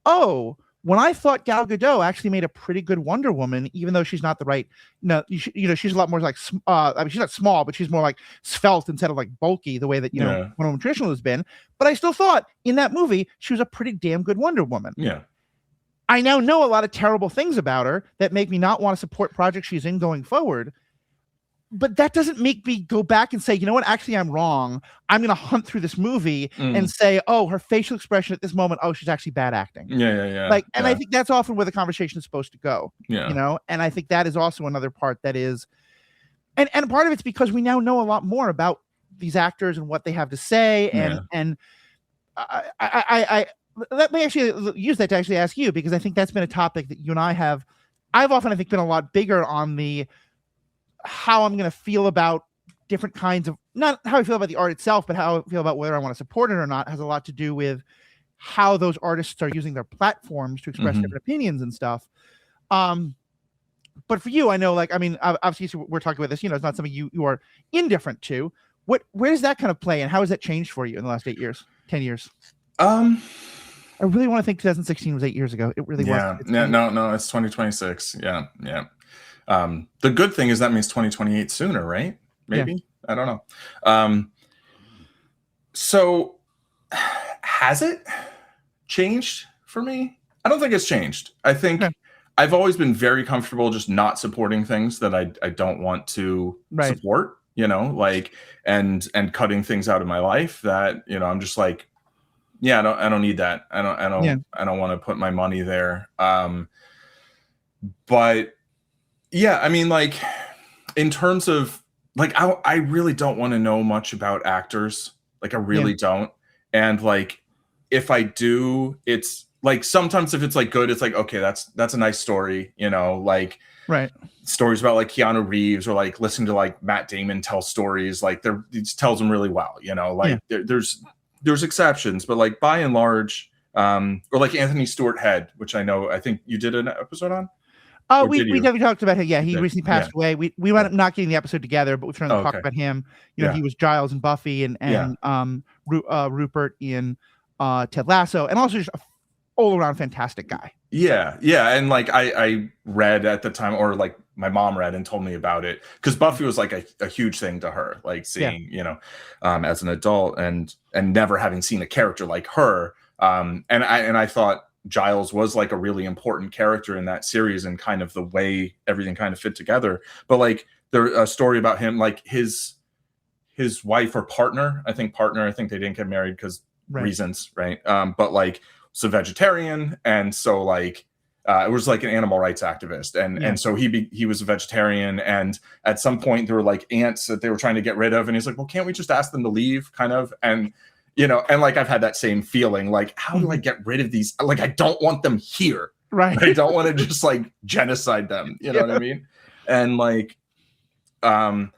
[SPEAKER 1] oh, when I thought Gal Gadot actually made a pretty good Wonder Woman, even though she's not the right, she's a lot more like, I mean, she's not small, but she's more like svelte instead of like bulky, the way that, Wonder Woman traditionally has been. But I still thought in that movie, she was a pretty damn good Wonder Woman.
[SPEAKER 2] Yeah.
[SPEAKER 1] I now know a lot of terrible things about her that make me not want to support projects she's in going forward. But that doesn't make me go back and say, you know what, actually, I'm wrong. I'm going to hunt through this movie and say, oh, her facial expression at this moment, oh, she's actually bad acting.
[SPEAKER 2] Yeah.
[SPEAKER 1] And I think that's often where the conversation is supposed to go.
[SPEAKER 2] Yeah.
[SPEAKER 1] And I think that is also another part that is, and part of it's because we now know a lot more about these actors and what they have to say. And I let me actually use that to actually ask you, because I think that's been a topic that you and I've often, I think, been a lot bigger on the how I'm going to feel about different kinds of, not how I feel about the art itself, but how I feel about whether I want to support it or not, has a lot to do with how those artists are using their platforms to express different opinions and stuff. But for you, I know, like, I mean, obviously we're talking about this, it's not something you are indifferent to. Where does that kind of play, and how has that changed for you in the last 8 years, 10 years? I really want to think 2016 was 8 years ago. It really was.
[SPEAKER 2] No, it's 2026. Yeah. The good thing is that means 2028 sooner, right? Maybe. I don't know. So has it changed for me? I don't think it's changed. I think I've always been very comfortable just not supporting things that I don't want to support, like, and cutting things out of my life that, I'm just like, I don't need that. I don't want to put my money there. But yeah, I mean, like, in terms of like, I really don't want to know much about actors. Like, I really don't. And like, if I do, it's like, sometimes if it's like good, it's like, okay, that's a nice story, like stories about like Keanu Reeves, or like listening to like Matt Damon tell stories, like he tells them really well, like there's exceptions, but like by and large, or like Anthony Stewart Head, which I think you did an episode on.
[SPEAKER 1] Oh, we talked about him. Yeah, he recently passed away. We wound up not getting the episode together, but we're trying to talk about him. He was Giles in Buffy, and Rupert in Ted Lasso, and also just an all-around fantastic guy. Yeah,
[SPEAKER 2] and like I read at the time, or like my mom read and told me about it, because Buffy was like a huge thing to her, like seeing as an adult and never having seen a character like her, and I thought Giles was like a really important character in that series, and kind of the way everything kind of fit together. But like a story about him, like his wife or partner, I think they didn't get married because reasons, right? But like, was a vegetarian, and so like it was like an animal rights activist, and so he was a vegetarian, and at some point there were like ants that they were trying to get rid of, and he's like, well, can't we just ask them to leave, kind of? And and like, I've had that same feeling, like, how do I get rid of these? Like, I don't want them here.
[SPEAKER 1] Right.
[SPEAKER 2] I don't want to just like genocide them. You know what I mean? And like, but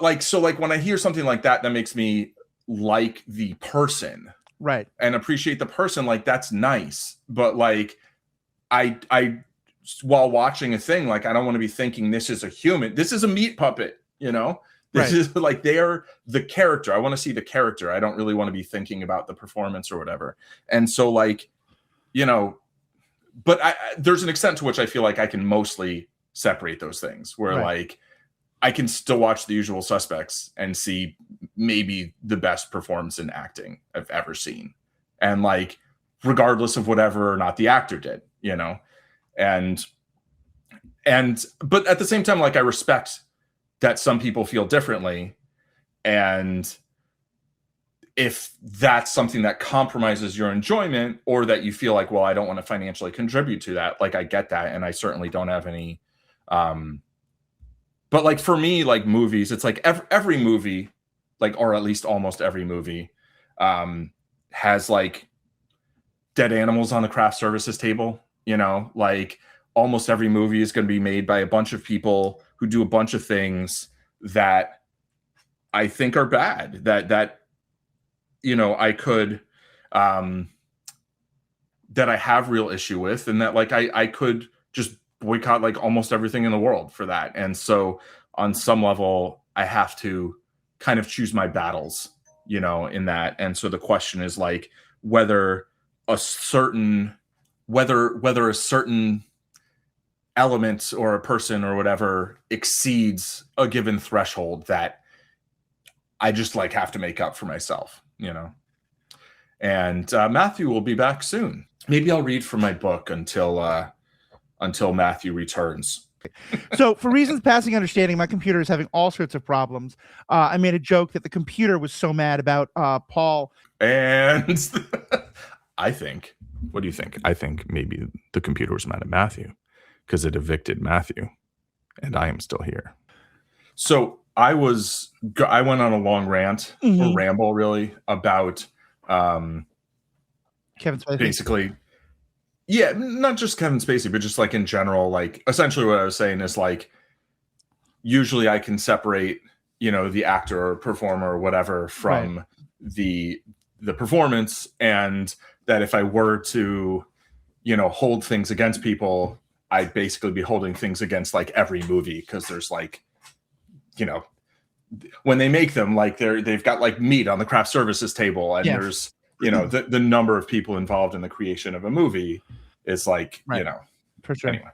[SPEAKER 2] like, so like when I hear something like that, that makes me like the person.
[SPEAKER 1] Right.
[SPEAKER 2] And appreciate the person. Like, that's nice. But like, I while watching a thing, like, I don't want to be thinking this is a human. This is a meat puppet, This is like, they're the character. I want to see the character. I don't really want to be thinking about the performance or whatever. And so like, but there's an extent to which I feel like I can mostly separate those things, where like, I can still watch The Usual Suspects and see maybe the best performance in acting I've ever seen. And like, regardless of whatever or not the actor did, and But at the same time, like, I respect that some people feel differently, and if that's something that compromises your enjoyment, or that you feel like, well, I don't want to financially contribute to that, like, I get that, and I certainly don't have any but like for me, like movies, it's like every movie, like, or at least almost every movie, has like dead animals on the craft services table. Like, almost every movie is going to be made by a bunch of people who do a bunch of things that I think are bad, that I could that I have real issue with, and that, like, I could just boycott like almost everything in the world for that. And so on some level, I have to kind of choose my battles, in that. And so the question is, like, whether a certain element or a person or whatever exceeds a given threshold that I just, like, have to make up for myself, And Matthew will be back soon. Maybe I'll read from my book until Matthew returns.
[SPEAKER 1] So, for reasons passing understanding, my computer is having all sorts of problems. I made a joke that the computer was so mad about Paul.
[SPEAKER 2] And what do you think? I think maybe the computer was mad at Matthew because it evicted Matthew, and I am still here. So I went on a long rant, or ramble really, about
[SPEAKER 1] Kevin Spacey.
[SPEAKER 2] Basically, yeah, not just Kevin Spacey, but just like in general, like essentially what I was saying is, like, usually I can separate, the actor or performer or whatever from the performance, and that if I were to, hold things against people, I'd basically be holding things against like every movie, because there's like, when they make them, like they've got like meat on the craft services table, and there's the number of people involved in the creation of a movie is like,
[SPEAKER 1] for sure.
[SPEAKER 2] Anyway.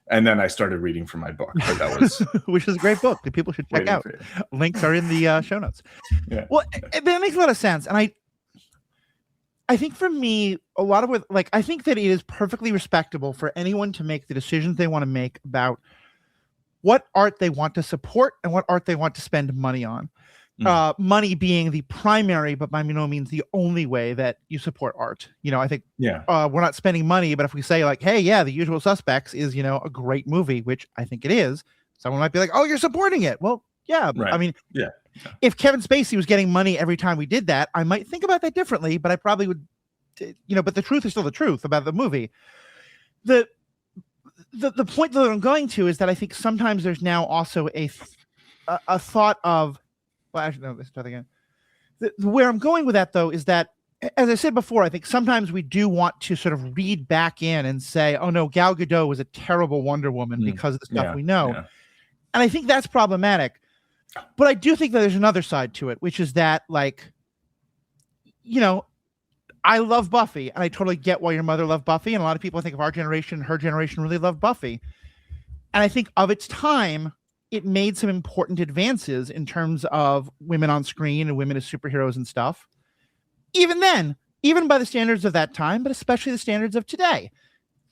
[SPEAKER 2] And then I started reading from my book, but that was
[SPEAKER 1] which is a great book that people should check out. Links are in the show notes. Yeah. Well, that makes a lot of sense. And I think for me, a lot of I think that it is perfectly respectable for anyone to make the decisions they want to make about what art they want to support and what art they want to spend money on. Money being the primary, but by no means the only way that you support art. I think we're not spending money, but if we say like, hey, yeah, The Usual Suspects is, a great movie, which I think it is, someone might be like, oh, you're supporting it. Well, yeah. Right. I mean, if Kevin Spacey was getting money every time we did that, I might think about that differently, but I probably would, but the truth is still the truth about the movie. The point that I'm going to is that I think sometimes there's now also a thought of, well, actually, no, let's start again. Where I'm going with that, though, is that, as I said before, I think sometimes we do want to sort of read back in and say, oh, no, Gal Gadot was a terrible Wonder Woman because of the stuff we know. Yeah. And I think that's problematic. But I do think that there's another side to it, which is that, like, I love Buffy, and I totally get why your mother loved Buffy. And a lot of people, I think, of our generation, her generation, really loved Buffy. And I think of its time, it made some important advances in terms of women on screen and women as superheroes and stuff. Even then, even by the standards of that time, but especially the standards of today,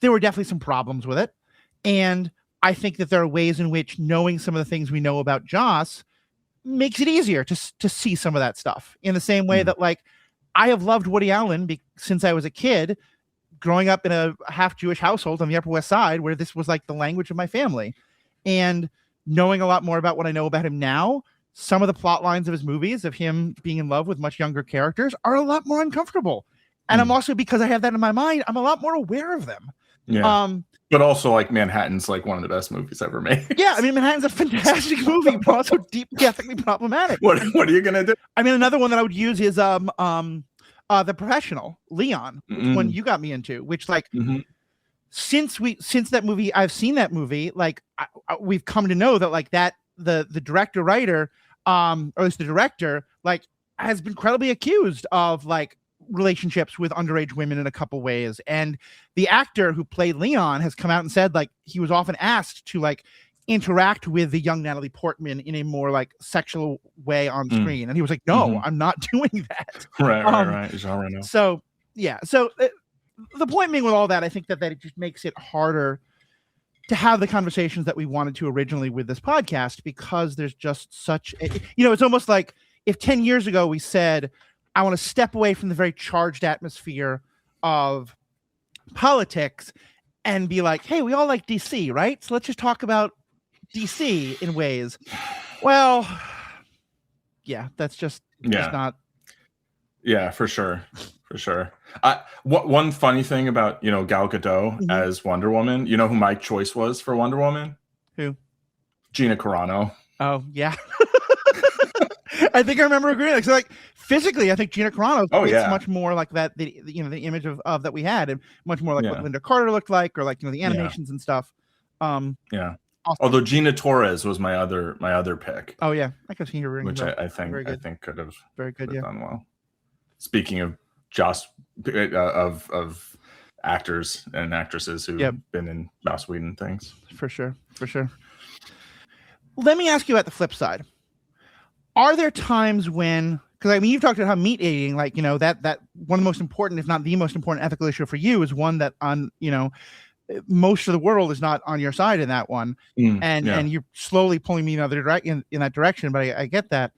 [SPEAKER 1] there were definitely some problems with it. And I think that there are ways in which knowing some of the things we know about Joss makes it easier to see some of that stuff, in the same way that, like, I have loved Woody Allen since I was a kid, growing up in a half Jewish household on the Upper West Side, where this was like the language of my family. And knowing a lot more about what I know about him now, some of the plot lines of his movies, of him being in love with much younger characters, are a lot more uncomfortable. And I'm also, because I have that in my mind, I'm a lot more aware of them.
[SPEAKER 2] Yeah. But also, like, Manhattan's like one of the best movies ever made.
[SPEAKER 1] Yeah, I mean, Manhattan's a fantastic movie, but also deeply ethically problematic.
[SPEAKER 2] What are you gonna do?
[SPEAKER 1] I mean, another one that I would use is The Professional, Leon, which one you got me into, which, like, since that movie, I've seen that movie, like, we've come to know that, like, that the director writer, or at least the director, like, has been credibly accused of, like, relationships with underage women in a couple ways. And the actor who played Leon has come out and said, like, he was often asked to, like, interact with the young Natalie Portman in a more, like, sexual way on screen. And he was like, no, I'm not doing that.
[SPEAKER 2] Right. Genre no.
[SPEAKER 1] So, yeah. So the point being with all that, I think that it just makes it harder to have the conversations that we wanted to originally with this podcast, because there's just such it's almost like if 10 years ago we said, I want to step away from the very charged atmosphere of politics and be like, hey, we all like DC, right? So let's just talk about DC in ways. Well, yeah, that's just not.
[SPEAKER 2] Yeah, for sure. One funny thing about Gal Gadot as Wonder Woman, you know who my choice was for Wonder Woman?
[SPEAKER 1] Who?
[SPEAKER 2] Gina Carano.
[SPEAKER 1] Oh yeah. I think I remember agreeing. Like physically, I think Gina Carano is much more like that. The image of that we had, and much more like what Linda Carter looked like, or like the animations and stuff.
[SPEAKER 2] Awesome. Although Gina Torres was my other pick.
[SPEAKER 1] Oh yeah, I can see her,
[SPEAKER 2] which I think could have
[SPEAKER 1] very good.
[SPEAKER 2] Done well. Speaking of of actors and actresses who've been in Joss Whedon things,
[SPEAKER 1] for sure. Let me ask you about the flip side. Are there times when, because I mean, you've talked about how meat eating, like that one of the most important, if not the most important, ethical issue for you is one that most of the world is not on your side in that one, and you're slowly pulling me in that direction. But I get that.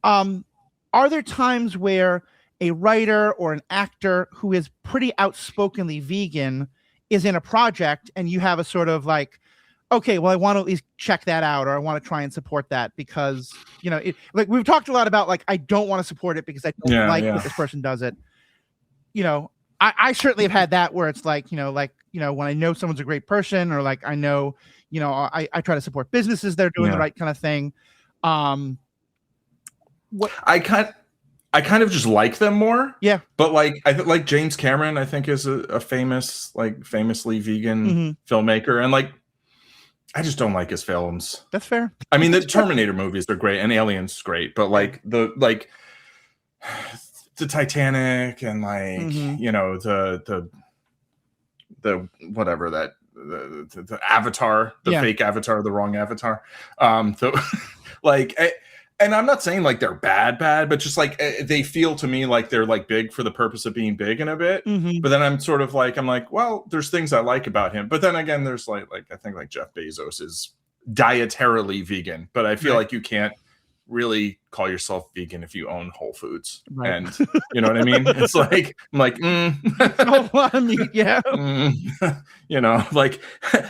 [SPEAKER 1] Are there times where a writer or an actor who is pretty outspokenly vegan is in a project and you have a sort of like, okay, well, I want to at least check that out, or I want to try and support that because, like we've talked a lot about, like, I don't want to support it because I don't like what this person does it. I certainly have had that where it's like, when I know someone's a great person, or like, I know, I try to support businesses that are doing the right kind of thing.
[SPEAKER 2] I kind of just like them more.
[SPEAKER 1] Yeah.
[SPEAKER 2] But like, I like James Cameron, I think is a famously vegan filmmaker. And like, I just don't like his films.
[SPEAKER 1] That's fair.
[SPEAKER 2] I mean, the Terminator movies are great and Alien's great, but like the Titanic and like, the whatever that, the Avatar, the fake Avatar, the wrong Avatar. And I'm not saying like they're bad, but just like they feel to me like they're like big for the purpose of being big in a bit. But then I'm sort of like, well, there's things I like about him. But then again, there's like I think like Jeff Bezos is dietarily vegan, but I feel like you can't really call yourself vegan if you own Whole Foods. Right. And you know what I mean? It's like, I'm like,
[SPEAKER 1] a lot of meat, yeah.
[SPEAKER 2] Like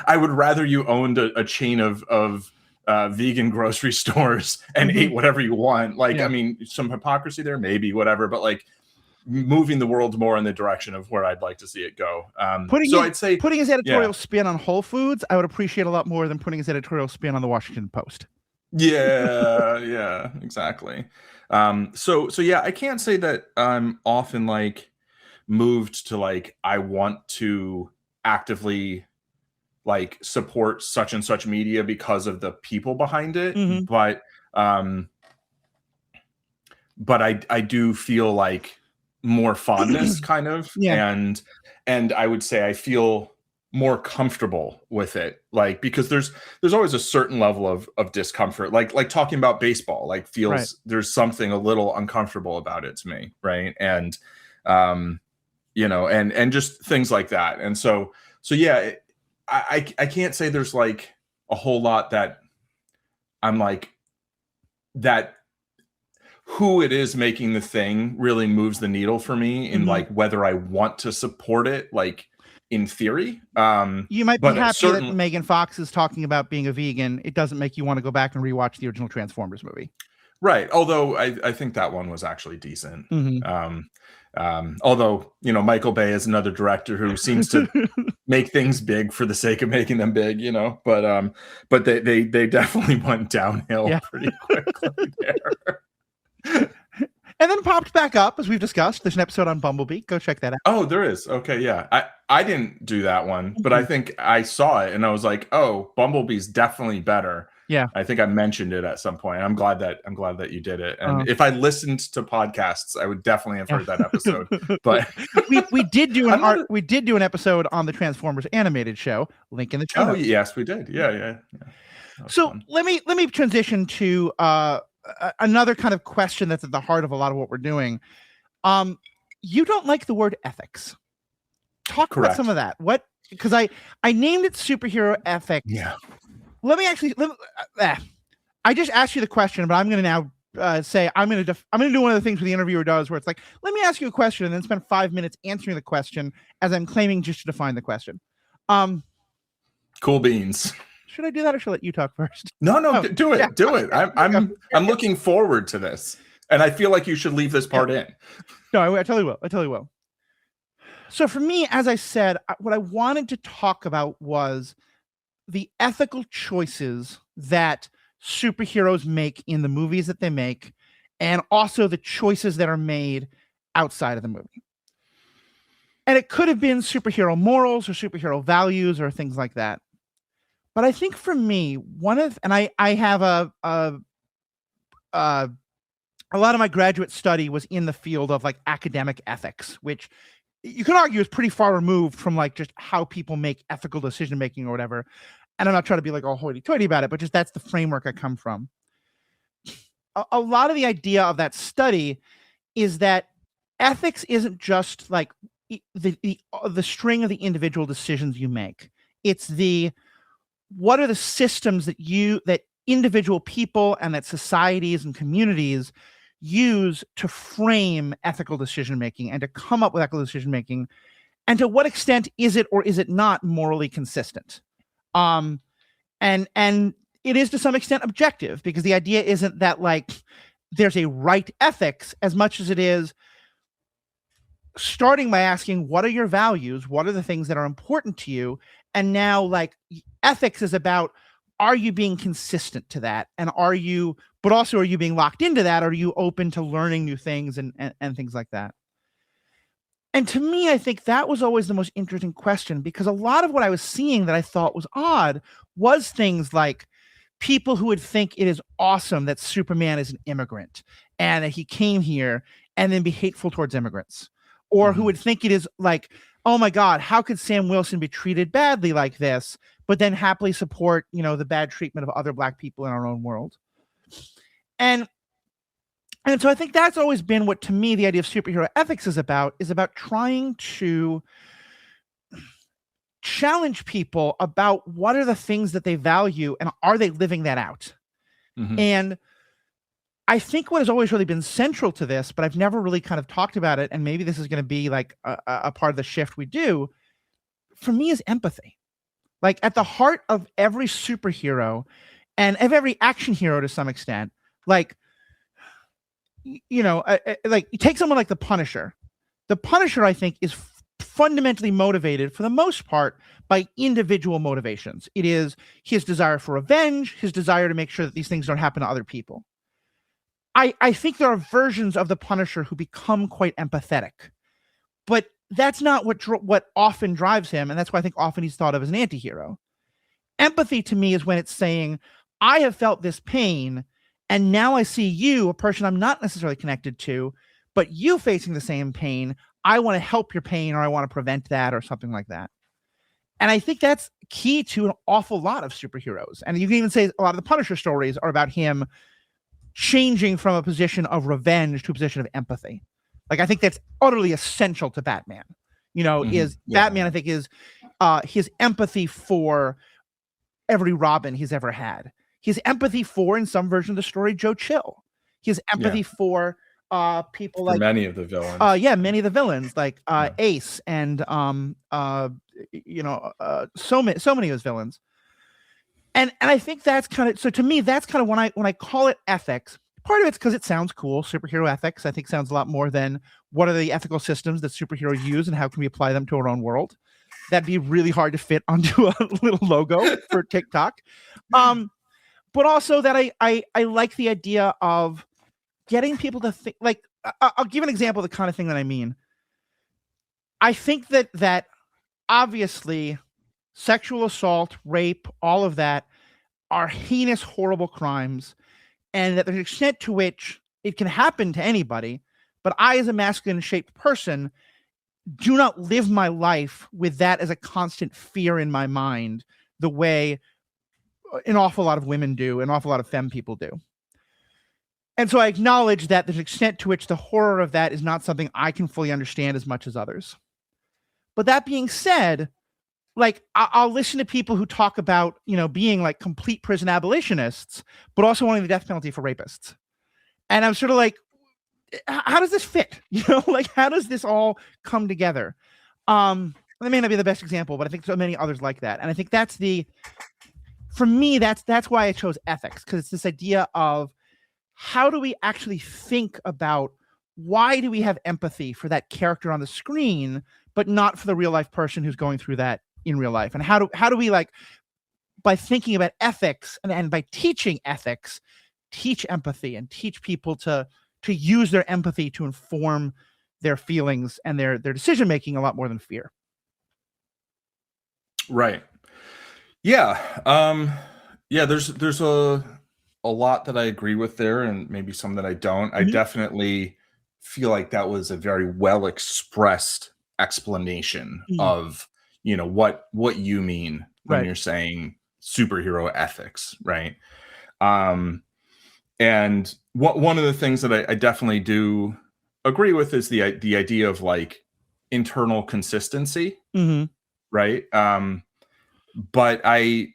[SPEAKER 2] I would rather you owned a chain of vegan grocery stores and ate whatever you want. Like, I mean, some hypocrisy there, maybe, whatever, but like moving the world more in the direction of where I'd like to see it go. I'd say
[SPEAKER 1] putting his editorial spin on Whole Foods, I would appreciate a lot more than putting his editorial spin on the Washington Post.
[SPEAKER 2] Yeah, exactly. So I can't say that I'm often like moved to like, I want to actively like support such and such media because of the people behind it. But I do feel like more fondness kind of. And I would say I feel more comfortable with it, like, because there's always a certain level of discomfort, like talking about baseball, like feels there's something a little uncomfortable about it to me. Right. And, and just things like that. And so I can't say there's like a whole lot that I'm like that who it is making the thing really moves the needle for me in like whether I want to support it, like in theory.
[SPEAKER 1] You might be happy that Megan Fox is talking about being a vegan. It doesn't make you want to go back and rewatch the original Transformers movie.
[SPEAKER 2] Right. Although I think that one was actually decent. Although, Michael Bay is another director who seems to make things big for the sake of making them big, but they definitely went downhill pretty quickly there.
[SPEAKER 1] And then popped back up, as we've discussed. There's an episode on Bumblebee. Go check that out.
[SPEAKER 2] Oh, there is. Okay, yeah. I didn't do that one, but I think I saw it and I was like, oh, Bumblebee's definitely better.
[SPEAKER 1] Yeah.
[SPEAKER 2] I think I mentioned it at some point. I'm glad that you did it. And if I listened to podcasts, I would definitely have heard that episode. But
[SPEAKER 1] we did do an episode on the Transformers animated show. Link in the show notes.
[SPEAKER 2] Yes, we did. Yeah.
[SPEAKER 1] So fun. let me transition to another kind of question that's at the heart of a lot of what we're doing. You don't like the word ethics. Talk about some of that. What because I named it superhero ethics.
[SPEAKER 2] Yeah.
[SPEAKER 1] Let me actually. I just asked you the question, but I'm going to now say I'm going to do one of the things where the interviewer does, where it's like, let me ask you a question, and then spend 5 minutes answering the question as I'm claiming just to define the question.
[SPEAKER 2] Cool beans.
[SPEAKER 1] Should I do that, or should I let you talk first?
[SPEAKER 2] No, do it.
[SPEAKER 1] Yeah.
[SPEAKER 2] Do it. I'm looking forward to this, and I feel like you should leave this part in.
[SPEAKER 1] No, I totally will. So for me, as I said, what I wanted to talk about was the ethical choices that superheroes make in the movies that they make, and also the choices that are made outside of the movie. And it could have been superhero morals or superhero values or things like that. But I think for me, I have a lot of my graduate study was in the field of like academic ethics, which you could argue is pretty far removed from like just how people make ethical decision making or whatever. And I'm not trying to be like all hoity-toity about it, but just that's the framework I come from. A lot of the idea of that study is that ethics isn't just like the string of the individual decisions you make. It's what are the systems that individual people and that societies and communities use to frame ethical decision making and to come up with ethical decision making, and to what extent is it or is it not morally consistent? And it is to some extent objective, because the idea isn't that like there's a right ethics as much as it is starting by asking, what are your values? What are the things that are important to you? And now like ethics is about, are you being consistent to that? And are you being locked into that? Are you open to learning new things and things like that? And to me, I think that was always the most interesting question, because a lot of what I was seeing that I thought was odd was things like people who would think it is awesome that Superman is an immigrant and that he came here, and then be hateful towards immigrants, or who would think it is like, oh my God, how could Sam Wilson be treated badly like this, but then happily support, the bad treatment of other Black people in our own world. And so I think that's always been what, to me, the idea of superhero ethics is about trying to challenge people about what are the things that they value, and are they living that out? And I think what has always really been central to this, but I've never really kind of talked about it, and maybe this is going to be like a part of the shift we do, for me, is empathy. Like at the heart of every superhero and of every action hero to some extent, like, like you take someone like the Punisher. The Punisher, I think, is fundamentally motivated, for the most part, by individual motivations. It is his desire for revenge, his desire to make sure that these things don't happen to other people. I think there are versions of the Punisher who become quite empathetic, but that's not what often drives him, and that's why I think often he's thought of as an anti-hero. Empathy to me is when it's saying, I have felt this pain, and now I see you, a person I'm not necessarily connected to, but you facing the same pain. I want to help your pain, or I want to prevent that, or something like that. And I think that's key to an awful lot of superheroes. And you can even say a lot of the Punisher stories are about him changing from a position of revenge to a position of empathy. Like, I think that's utterly essential to Batman. Batman, I think, is his empathy for every Robin he's ever had. His empathy for, in some version of the story, Joe Chill. His empathy for people like
[SPEAKER 2] many of the villains.
[SPEAKER 1] Many of the villains like Ace and so many of his villains. And I think that's kind of, so to me, that's kind of when I call it ethics. Part of it's because it sounds cool. Superhero ethics, I think, sounds a lot more than what are the ethical systems that superheroes use and how can we apply them to our own world. That'd be really hard to fit onto a little logo for TikTok. But also that I like the idea of getting people to think, like, I'll give an example of the kind of thing that I mean. I think that obviously sexual assault, rape, all of that are heinous, horrible crimes, and that there's an extent to which it can happen to anybody, but I, as a masculine-shaped person, do not live my life with that as a constant fear in my mind, the way an awful lot of women do, an awful lot of femme people do. And so I acknowledge that there's an extent to which the horror of that is not something I can fully understand as much as others. But that being said, like I'll listen to people who talk about, being like complete prison abolitionists, but also wanting the death penalty for rapists. And I'm sort of like, how does this fit? Like how does this all come together? That may not be the best example, but I think so many others like that. And I think for me, that's why I chose ethics, because it's this idea of how do we actually think about why do we have empathy for that character on the screen, but not for the real life person who's going through that in real life? And how do we, like, by thinking about ethics and by teaching ethics, teach empathy and teach people to use their empathy to inform their feelings and their decision making a lot more than fear.
[SPEAKER 2] Right. Yeah. There's a lot that I agree with there, and maybe some that I don't. I definitely feel like that was a very well expressed explanation of, what you mean when you're saying superhero ethics, right? And one of the things that I definitely do agree with is the idea of like internal consistency, right? But I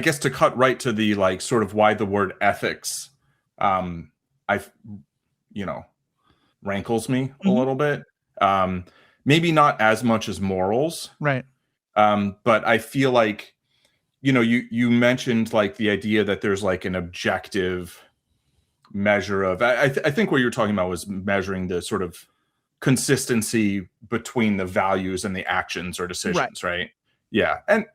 [SPEAKER 2] guess to cut right to the like sort of why the word ethics, rankles me a little bit. Maybe not as much as morals,
[SPEAKER 1] right?
[SPEAKER 2] But I feel like, you mentioned like the idea that there's like an objective measure of. I think what you're talking about was measuring the sort of consistency between the values and the actions or decisions, right? Yeah, and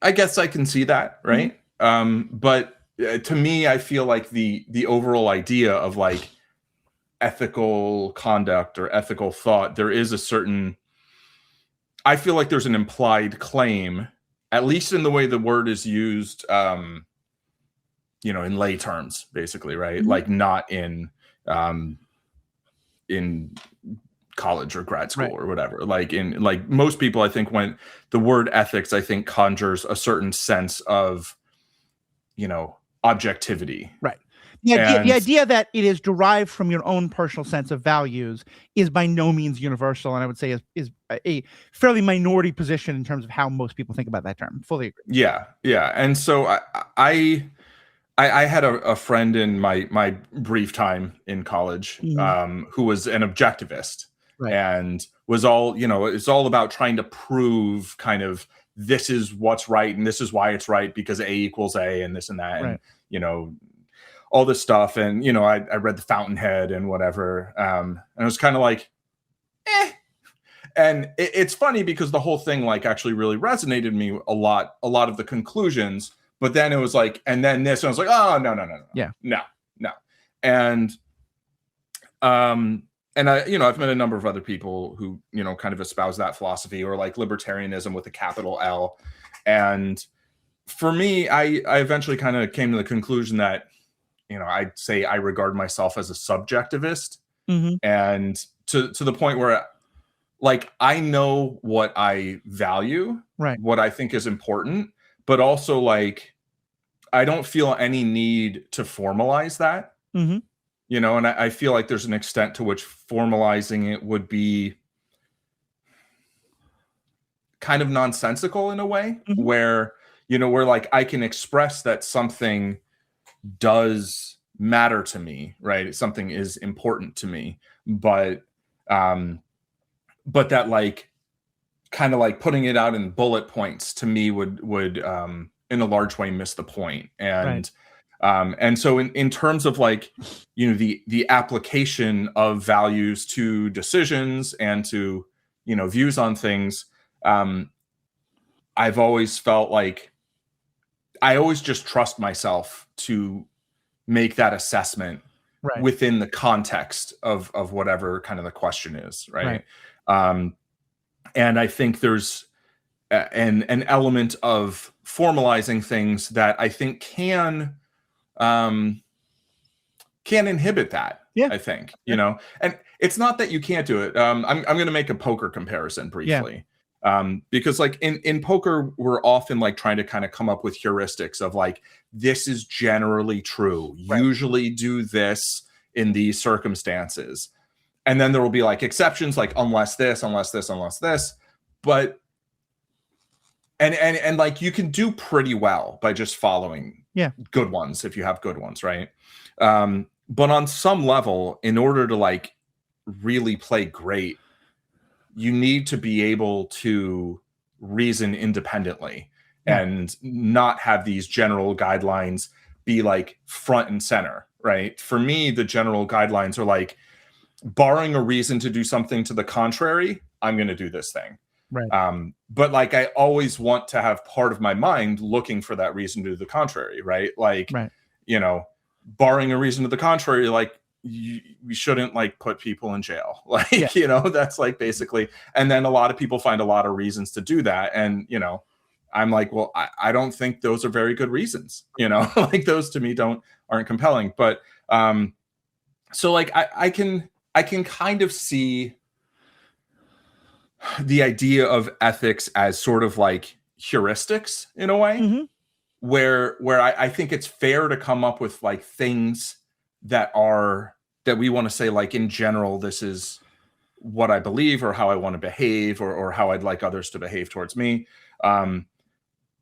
[SPEAKER 2] I guess I can see that, right? But to me, I feel like the overall idea of like ethical conduct or ethical thought, there is a certain. I feel like there's an implied claim, at least in the way the word is used, in lay terms, basically, right? Like not in college or grad school or whatever. Like most people, I think when the word ethics, I think conjures a certain sense of, objectivity.
[SPEAKER 1] Right. The idea that it is derived from your own personal sense of values is by no means universal, and I would say is a fairly minority position in terms of how most people think about that term. Fully agree.
[SPEAKER 2] Yeah. And so I had a friend in my brief time in college who was an objectivist and was all, it's all about trying to prove kind of this is what's right and this is why it's right because A equals A and this and that. And, all this stuff. And, I read The Fountainhead and whatever. And it was kind of like, And it's funny because the whole thing like actually really resonated with me a lot of the conclusions, but then it was like, and then this, and I was like, oh, no.
[SPEAKER 1] Yeah.
[SPEAKER 2] No. And I've met a number of other people who, kind of espouse that philosophy or like libertarianism with a capital L. And for me, I eventually kind of came to the conclusion that, I'd say I regard myself as a subjectivist, and to the point where like I know what I value, what I think is important, but also like I don't feel any need to formalize that, and I feel like there's an extent to which formalizing it would be kind of nonsensical in a way where, where like I can express that something does matter to me, right? Something is important to me, but that like kind of like putting it out in bullet points to me would in a large way miss the point. And and so in terms of like, the application of values to decisions and to, views on things, I've always felt like I always just trust myself to make that assessment within the context of whatever kind of the question is. Right. And I think there's an element of formalizing things that I think can inhibit that. I think, and it's not that you can't do it. I'm going to make a poker comparison briefly. Because like in poker, we're often like trying to kind of come up with heuristics of like, this is generally true. Usually do this in these circumstances. And then there will be like exceptions, like unless this, unless this, unless this. But and like you can do pretty well by just following good ones if you have good ones, right? But on some level, in order to like really play great, you need to be able to reason independently and not have these general guidelines be like front and center, right? For me, the general guidelines are like, barring a reason to do something to the contrary, I'm going to do this thing.
[SPEAKER 1] Right.
[SPEAKER 2] But like, I always want to have part of my mind looking for that reason to the contrary, right? Like, you know, barring a reason to the contrary, like we shouldn't like put people in jail. Like, you know, that's like basically, and then a lot of people find a lot of reasons to do that. And, you know, I'm like, well, I don't think those are very good reasons, you know, like those to me aren't compelling. But so like I can kind of see the idea of ethics as sort of like heuristics in a way, where I think it's fair to come up with like things that we want to say, like, in general, this is what I believe or how I want to behave or how I'd like others to behave towards me.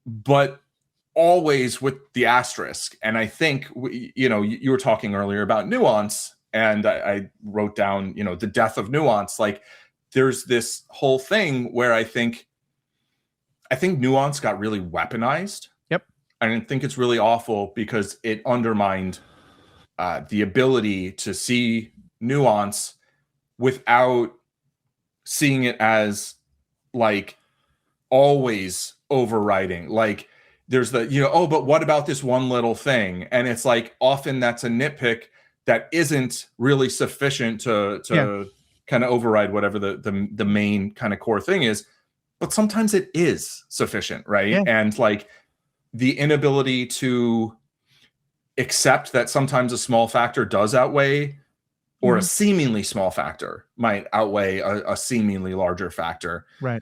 [SPEAKER 2] But always with the asterisk. And I think, you know, you were talking earlier about nuance, and I wrote down, you know, the death of nuance. Like, there's this whole thing where I think nuance got really weaponized.
[SPEAKER 1] Yep.
[SPEAKER 2] I think it's really awful because it undermined the ability to see nuance without seeing it as like always overriding. Like, there's the, you know, oh, but what about this one little thing? And it's like, often that's a nitpick that isn't really sufficient to kind of override whatever the main kind of core thing is. But sometimes it is sufficient, right? Yeah. And like the inability to accept that sometimes a small factor does outweigh, or a seemingly small factor might outweigh a seemingly larger factor. Right.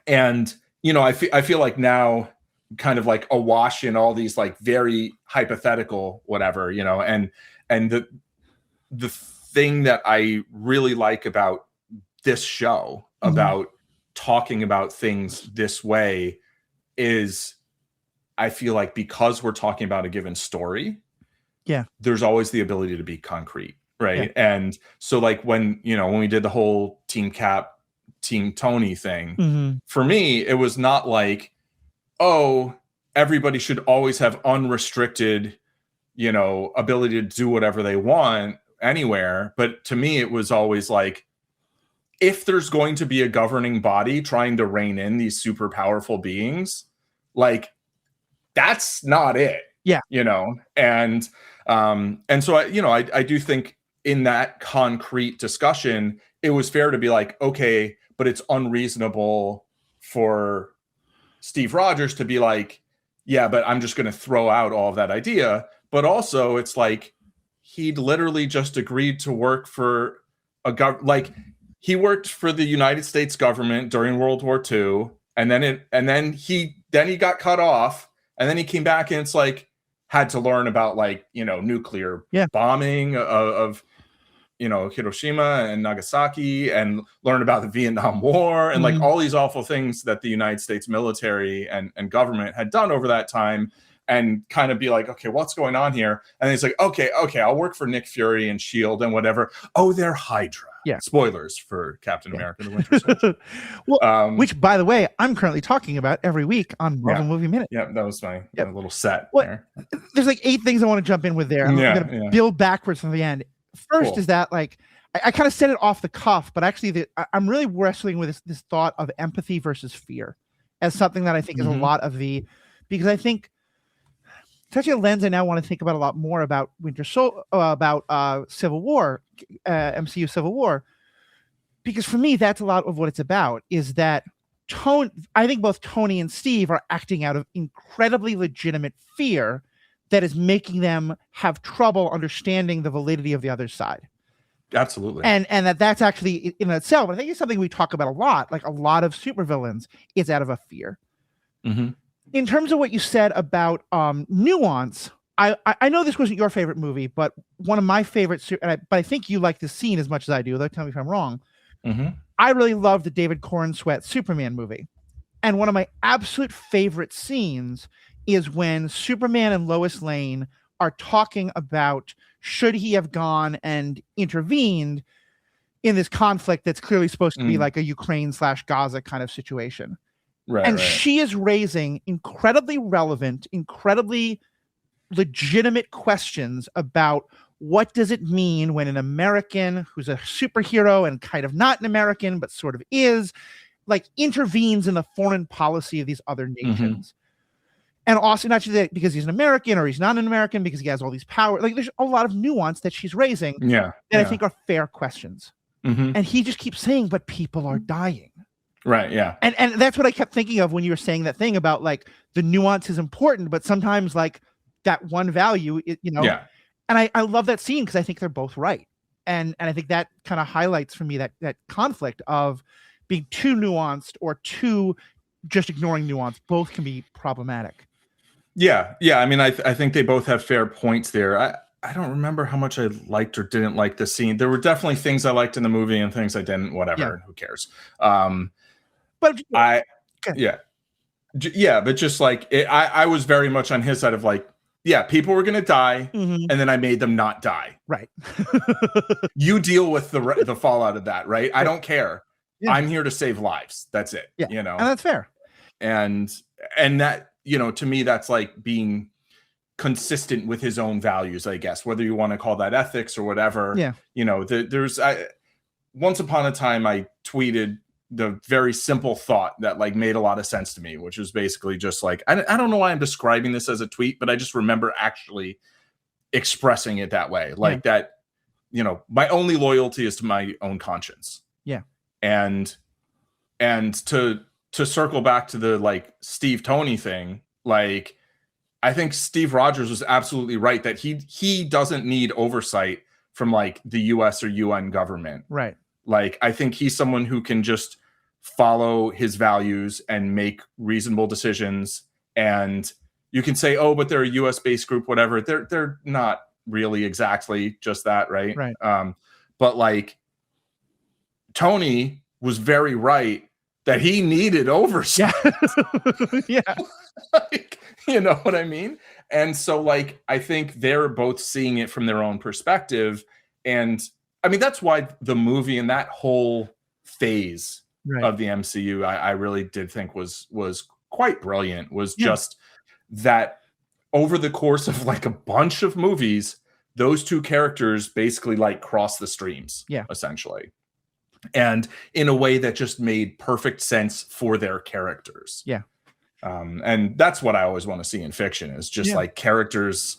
[SPEAKER 2] And, you know, I feel like now kind of like awash in all these like very hypothetical whatever, you know, and the thing that I really like about this show, about talking about things this way, is I feel like because we're talking about a given story, there's always the ability to be concrete, right? And so like when we did the whole Team Cap, Team Tony thing, for me, it was not like, oh, everybody should always have unrestricted, you know, ability to do whatever they want anywhere. But to me, it was always like, if there's going to be a governing body trying to rein in these super powerful beings, like, that's not it. Yeah. You know, and so I do think in that concrete discussion, it was fair to be like, okay, but it's unreasonable for Steve Rogers to be like, yeah, but I'm just going to throw out all of that idea. But also it's like, he'd literally just agreed to work for he worked for the United States government during World War II. And then he got cut off, and then he came back, and it's like, had to learn about like, you know, nuclear bombing of you know, Hiroshima and Nagasaki, and learn about the Vietnam War and like all these awful things that the United States military and government had done over that time, and kind of be like, okay, what's going on here? And he's like, okay, I'll work for Nick Fury and SHIELD and whatever. Oh, they're Hydra. Yeah. Spoilers for Captain America: The Winter Soldier.
[SPEAKER 1] Well, which, by the way, I'm currently talking about every week on Marvel Movie Minute.
[SPEAKER 2] Yeah, that was my little set there.
[SPEAKER 1] There's like 8 things I want to jump in with there. I'm going to build backwards from the end. First is that, like, I kind of said it off the cuff, but actually I'm really wrestling with this thought of empathy versus fear as something that I think is a lot of because I think it's actually a lens I now want to think about a lot more about Civil War, MCU Civil War, because for me, that's a lot of what it's about, is that I think both Tony and Steve are acting out of incredibly legitimate fear that is making them have trouble understanding the validity of the other side.
[SPEAKER 2] Absolutely.
[SPEAKER 1] And that's actually in itself, I think it's something we talk about a lot, like a lot of supervillains, is out of a fear. In terms of what you said about nuance, I know this wasn't your favorite movie, but one of my favorites, but I think you like this scene as much as I do, though tell me if I'm wrong. I really love the David Corenswet Superman movie. And one of my absolute favorite scenes is when Superman and Lois Lane are talking about should he have gone and intervened in this conflict that's clearly supposed to be like a Ukraine/Gaza kind of situation. And she is raising incredibly relevant, incredibly legitimate questions about what does it mean when an American who's a superhero and kind of not an American, but sort of is, like intervenes in the foreign policy of these other nations. And also not just that because he's an American or he's not an American because he has all these powers. Like there's a lot of nuance that she's raising that I think are fair questions. And he just keeps saying, but people are dying.
[SPEAKER 2] Right. Yeah.
[SPEAKER 1] And that's what I kept thinking of when you were saying that thing about like the nuance is important, but sometimes like that one value, you know, and I love that scene because I think they're both right. And I think that kind of highlights for me that conflict of being too nuanced or too just ignoring nuance. Both can be problematic.
[SPEAKER 2] Yeah. Yeah. I mean, I think they both have fair points there. I don't remember how much I liked or didn't like the scene. There were definitely things I liked in the movie and things I didn't, whatever, who cares? But but just like I was very much on his side of like, yeah, people were going to die and then I made them not die. Right. You deal with the fallout of that. Right. I don't care. I'm here to save lives. That's it. You know,
[SPEAKER 1] and that's fair.
[SPEAKER 2] And that, you know, to me, that's like being consistent with his own values, I guess, whether you want to call that ethics or whatever. You know, there's once upon a time I tweeted the very simple thought that like made a lot of sense to me, which was basically just like, I don't know why I'm describing this as a tweet, but I just remember actually expressing it that way. Like that, you know, my only loyalty is to my own conscience. And to circle back to the like Steve Toney thing, like I think Steve Rogers was absolutely right that he doesn't need oversight from like the US or UN government. Right. Like I think he's someone who can just follow his values and make reasonable decisions. And you can say, oh, but they're a US based group, whatever. They're not really exactly just that, right? Right. But like Tony was very right that he needed oversight. Like, you know what I mean? And so like I think they're both seeing it from their own perspective. And I mean, that's why the movie and that whole phase of the MCU, I really did think was quite brilliant, was just that over the course of like a bunch of movies, those two characters basically like cross the streams, essentially. And in a way that just made perfect sense for their characters. And that's what I always want to see in fiction is just like characters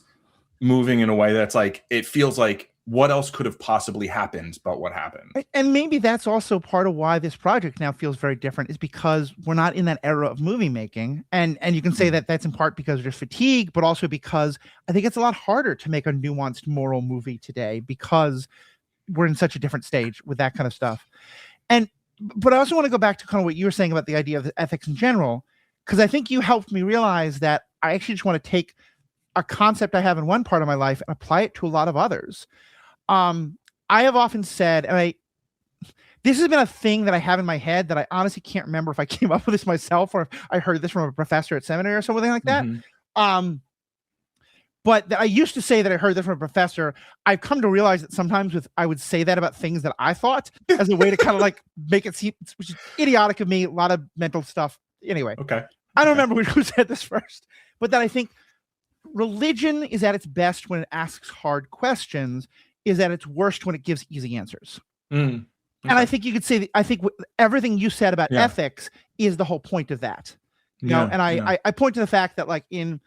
[SPEAKER 2] moving in a way that's like, it feels like what else could have possibly happened but what happened. And maybe that's also part of why this project now feels very different is because we're not in that era of movie making. And you can say that that's in part because there's fatigue, but also because I think it's a lot harder to make a nuanced moral movie today because we're in such a different stage with that kind of stuff. But I also want to go back to kind of what you were saying about the idea of the ethics in general, because I think you helped me realize that I actually just want to take a concept I have in one part of my life and apply it to a lot of others. I have often said, and this has been a thing that I have in my head that I honestly can't remember if I came up with this myself or if I heard this from a professor at seminary or something like that. But I used to say that I heard that from a professor. I've come to realize that sometimes I would say that about things that I thought as a way to kind of like make it seem, which is idiotic of me, a lot of mental stuff. Anyway, I don't remember who said this first, but that I think religion is at its best when it asks hard questions, is at its worst when it gives easy answers. And I think you could say, I think everything you said about ethics is the whole point of that. You know, and I point to the fact that like in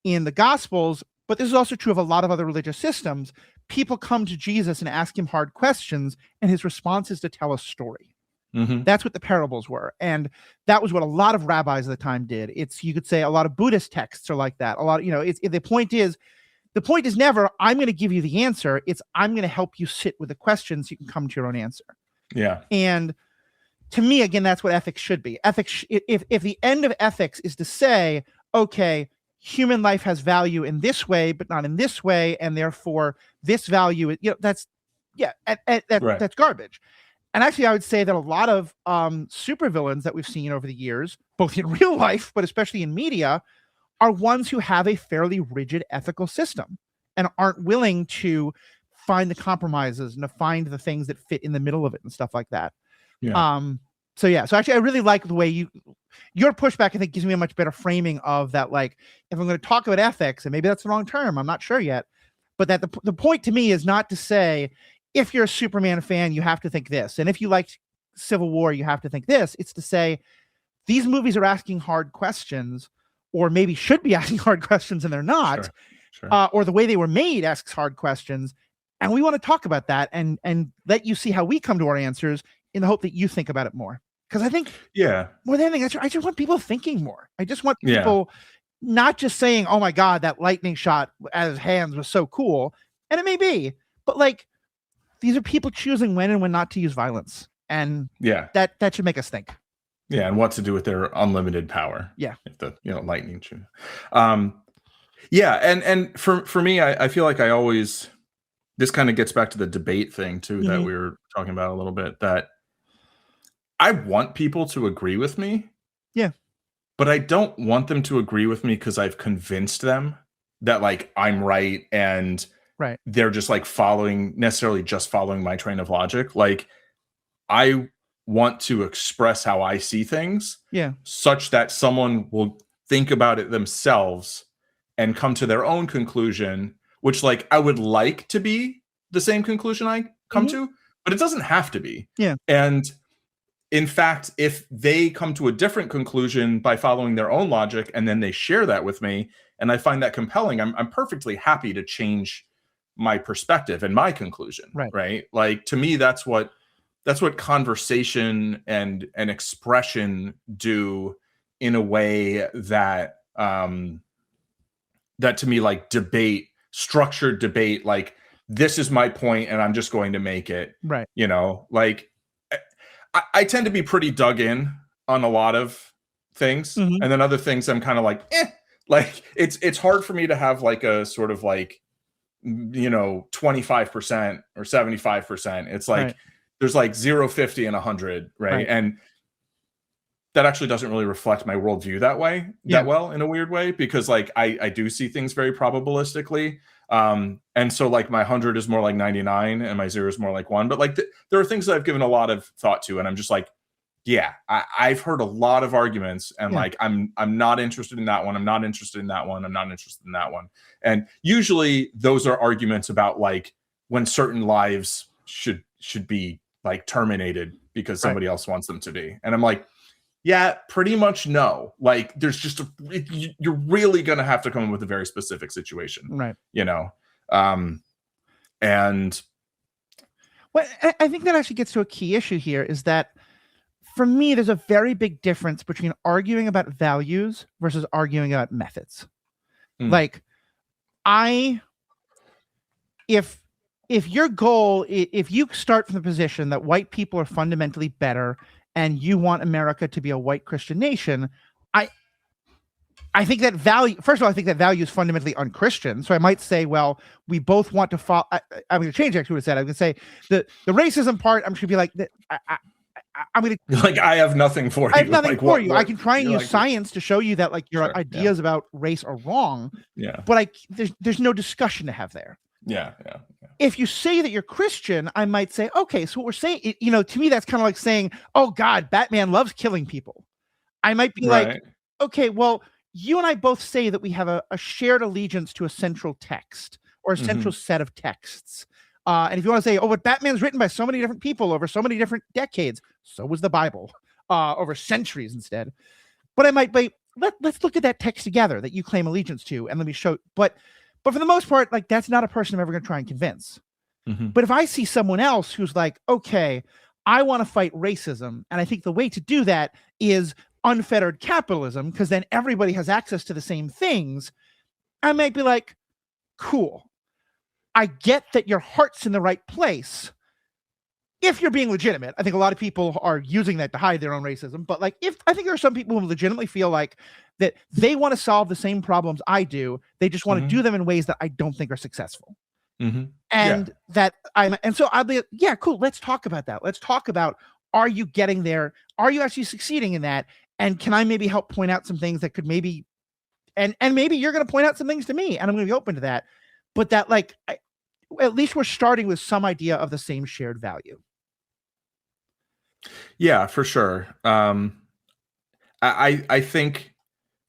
[SPEAKER 2] the Gospels, but this is also true of a lot of other religious systems, people come to Jesus and ask him hard questions, and his response is to tell a story. That's what the parables were. And that was what a lot of rabbis at the time did. You could say a lot of Buddhist texts are like that. A lot, you know, the point is never, I'm going to give you the answer. It's, I'm going to help you sit with the questions so you can come to your own answer. And to me, again, that's what ethics should be. Ethics, if the end of ethics is to say, okay,
[SPEAKER 1] human life has value in this way, but not in this way, and therefore this value, that's
[SPEAKER 2] Right.
[SPEAKER 1] that's garbage. And actually, I would say that a lot of supervillains that we've seen over the years, both in real life, but especially in media, are ones who have a fairly rigid ethical system and aren't willing to find the compromises and to find the things that fit in the middle of it and stuff like that.
[SPEAKER 2] Yeah.
[SPEAKER 1] So actually, I really like the way your pushback, I think, gives me a much better framing of that. Like, if I'm going to talk about ethics, and maybe that's the wrong term, I'm not sure yet, but that the point to me is not to say, if you're a Superman fan, you have to think this. And if you liked Civil War, you have to think this. It's to say, these movies are asking hard questions, or maybe should be asking hard questions, and they're not.
[SPEAKER 2] Sure.
[SPEAKER 1] Or the way they were made asks hard questions. And we want to talk about that and let you see how we come to our answers in the hope that you think about it more. Because I think more than anything, I just want people thinking more. I just want people not just saying, oh my God, that lightning shot at his hands was so cool. And it may be, but like, these are people choosing when and when not to use violence. And that should make us think.
[SPEAKER 2] Yeah, and what to do with their unlimited power.
[SPEAKER 1] Yeah.
[SPEAKER 2] If the lightning shoot. And for me, I feel like I always, this kind of gets back to the debate thing too, that we were talking about a little bit, that I want people to agree with me.
[SPEAKER 1] Yeah.
[SPEAKER 2] But I don't want them to agree with me because I've convinced them that like I'm right and they're just like necessarily just following my train of logic. Like, I want to express how I see things such that someone will think about it themselves and come to their own conclusion, which like I would like to be the same conclusion I come to, but it doesn't have to be.
[SPEAKER 1] Yeah.
[SPEAKER 2] And in fact, if they come to a different conclusion by following their own logic and then they share that with me and I find that compelling, I'm perfectly happy to change my perspective and my conclusion. Right. Like, to me, that's what conversation and expression do in a way that that to me, like structured debate, like, this is my point and I'm just going to make it.
[SPEAKER 1] Right.
[SPEAKER 2] Like, I tend to be pretty dug in on a lot of things, and then other things I'm kind of like, like it's hard for me to have like a sort of like, 25% or 75%. It's like there's like 0, 50, and 100, right? And that actually doesn't really reflect my worldview that well, in a weird way, because like I do see things very probabilistically. And so like my 100 is more like 99 and my 0 is more like 1. But like there are things that I've given a lot of thought to, and I'm just like, I've heard a lot of arguments, and like I'm not interested in that one. I'm not interested in that one. I'm not interested in that one. And usually those are arguments about like when certain lives should be like terminated because somebody else wants them to be. And I'm like, yeah, pretty much no. Like, there's just you're really gonna have to come up with a very specific situation,
[SPEAKER 1] right?
[SPEAKER 2] And
[SPEAKER 1] well, I think that actually gets to a key issue here, is that for me, there's a very big difference between arguing about values versus arguing about methods. Like, if your goal, if you start from the position that white people are fundamentally better and you want America to be a white Christian nation, I think that value, first of all, I think that value is fundamentally unchristian. So I might say, well, we both want to follow. I'm going to change actually what I said. I'm going to say the racism part, I'm just going to be like, I'm going to
[SPEAKER 2] like, I have nothing for you.
[SPEAKER 1] I have nothing
[SPEAKER 2] like,
[SPEAKER 1] for you. I can try and use science to show you that like your ideas about race are wrong.
[SPEAKER 2] Yeah.
[SPEAKER 1] But there's no discussion to have there.
[SPEAKER 2] Yeah.
[SPEAKER 1] If you say that you're Christian, I might say, okay, so what we're saying, to me, that's kind of like saying, oh God, Batman loves killing people. I might be like, okay, well, you and I both say that we have a shared allegiance to a central text or a central set of texts. And if you want to say, oh, but Batman's written by so many different people over so many different decades, so was the Bible over centuries instead. But I might be, let's look at that text together that you claim allegiance to, and let me show. But for the most part, like, that's not a person I'm ever going to try and convince. But if I see someone else who's like, okay, I want to fight racism, and I think the way to do that is unfettered capitalism, because then everybody has access to the same things, I might be like, cool. I get that your heart's in the right place. if you're being legitimate. I think a lot of people are using that to hide their own racism. But like, if I think there are some people who legitimately feel like that they want to solve the same problems I do, they just want to do them in ways that I don't think are successful. And so I'll be, yeah, cool. Let's talk about that. Let's talk about, are you getting there? Are you actually succeeding in that? And can I maybe help point out some things that could maybe, and maybe you're going to point out some things to me, and I'm going to be open to that. But that, like, at least we're starting with some idea of the same shared value.
[SPEAKER 2] Yeah, for sure. I think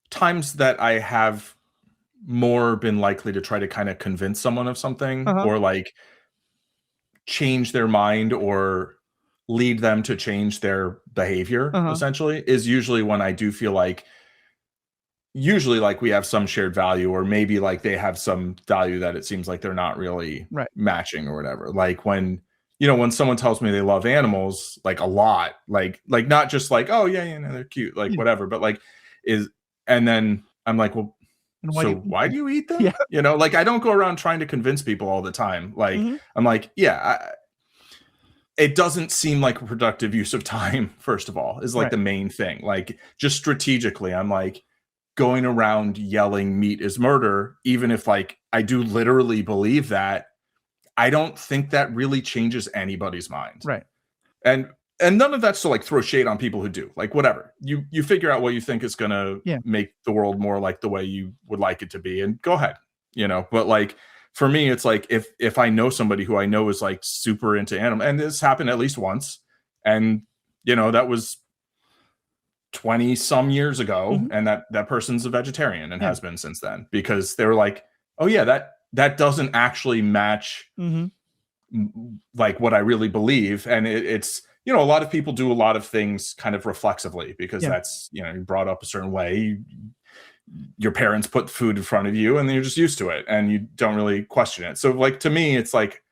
[SPEAKER 2] times that I have more been likely to try to kind of convince someone of something, or like change their mind or lead them to change their behavior, essentially, is usually when I do feel like, usually like we have some shared value, or maybe like they have some value that it seems like they're not really matching or whatever. Like when, you know, when someone tells me they love animals, like a lot, like not just like, oh yeah, you know, they're cute, like whatever, but like and then I'm like, well, why do you eat them? You know, like I don't go around trying to convince people all the time. Like I'm like, it doesn't seem like a productive use of time, first of all, is like the main thing. Like just strategically, I'm like, going around yelling meat is murder, even if like I do literally believe that, I don't think that really changes anybody's mind. And none of that's to like throw shade on people who do. Like whatever. You figure out what you think is gonna make the world more like the way you would like it to be, and go ahead. You know, but like for me, it's like if I know somebody who I know is like super into animal, and this happened at least once, and you know, that was 20 some years ago, and that person's a vegetarian and has been since then, because they were like, oh yeah, that doesn't actually match like what I really believe. And it's, you know, a lot of people do a lot of things kind of reflexively, because that's, you know, you're brought up a certain way, your parents put food in front of you and you're just used to it and you don't really question it. So like, to me, it's like,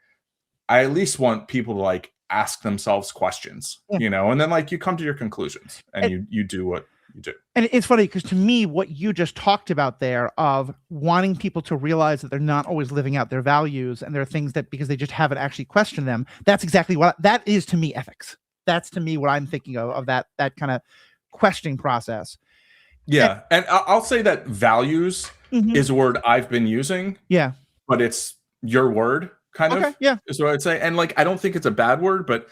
[SPEAKER 2] I at least want people to like ask themselves questions, you know, and then like you come to your conclusions, and you do what you do.
[SPEAKER 1] And it's funny because to me, what you just talked about there, of wanting people to realize that they're not always living out their values, and there are things that, because they just haven't actually questioned them, that's exactly what that is to me, ethics. That's to me what I'm thinking of that kind of questioning process.
[SPEAKER 2] Yeah. And I'll say that values is a word I've been using.
[SPEAKER 1] Yeah.
[SPEAKER 2] But it's your word. Kind of, is what I'd say. And like, I don't think it's a bad word, but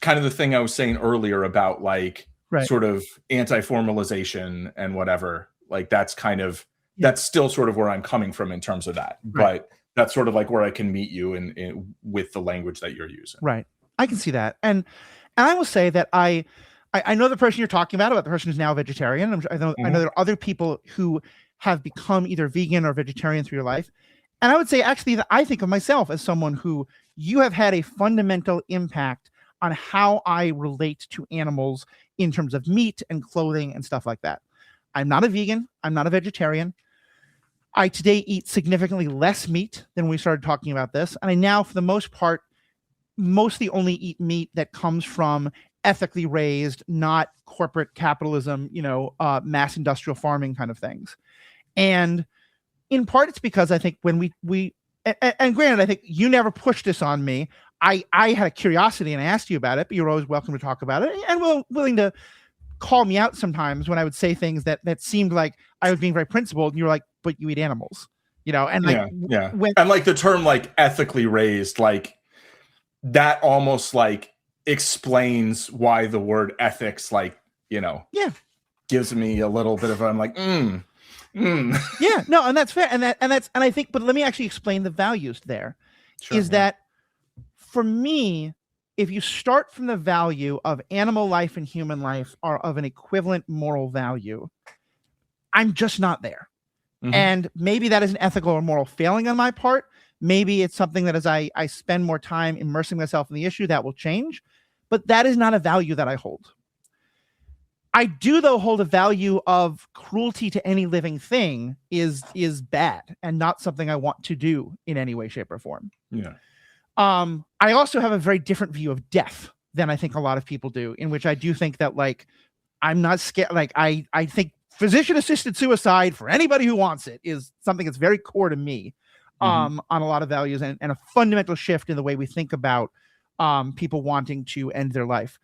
[SPEAKER 2] kind of the thing I was saying earlier about like sort of anti-formalization and whatever, like that's kind of, that's still sort of where I'm coming from in terms of that. But that's sort of like where I can meet you in with the language that you're using.
[SPEAKER 1] Right. I can see that. And I will say that I know the person you're talking about the person who's now a vegetarian. I know there are other people who have become either vegan or vegetarian through your life. And I would say actually that I think of myself as someone who, you have had a fundamental impact on how I relate to animals in terms of meat and clothing and stuff like that. I'm not a vegan. I'm not a vegetarian. I today eat significantly less meat than when we started talking about this. And I now, for the most part, mostly only eat meat that comes from ethically raised, not corporate capitalism, you know, mass industrial farming kind of things. And in part, it's because I think when we and granted, I think you never pushed this on me. I had a curiosity and I asked you about it, but you're always welcome to talk about it and willing to call me out sometimes when I would say things that seemed like I was being very principled, and you're like, but you eat animals, you know? And like,
[SPEAKER 2] and like the term like ethically raised, like that almost like explains why the word ethics, like, you know, gives me a little bit of, I'm like,
[SPEAKER 1] yeah, no, and that's fair. And I think, but let me actually explain the values there. That for me, if you start from the value of animal life and human life are of an equivalent moral value, I'm just not there. And maybe that is an ethical or moral failing on my part. Maybe it's something that as I spend more time immersing myself in the issue, that will change. But that is not a value that I hold. I do, though, hold a value of cruelty to any living thing is bad and not something I want to do in any way, shape, or form.
[SPEAKER 2] Yeah.
[SPEAKER 1] I also have a very different view of death than I think a lot of people do, in which I do think that, like, I'm not scared. Like, I think physician-assisted suicide, for anybody who wants it, is something that's very core to me on a lot of values, and a fundamental shift in the way we think about people wanting to end their life.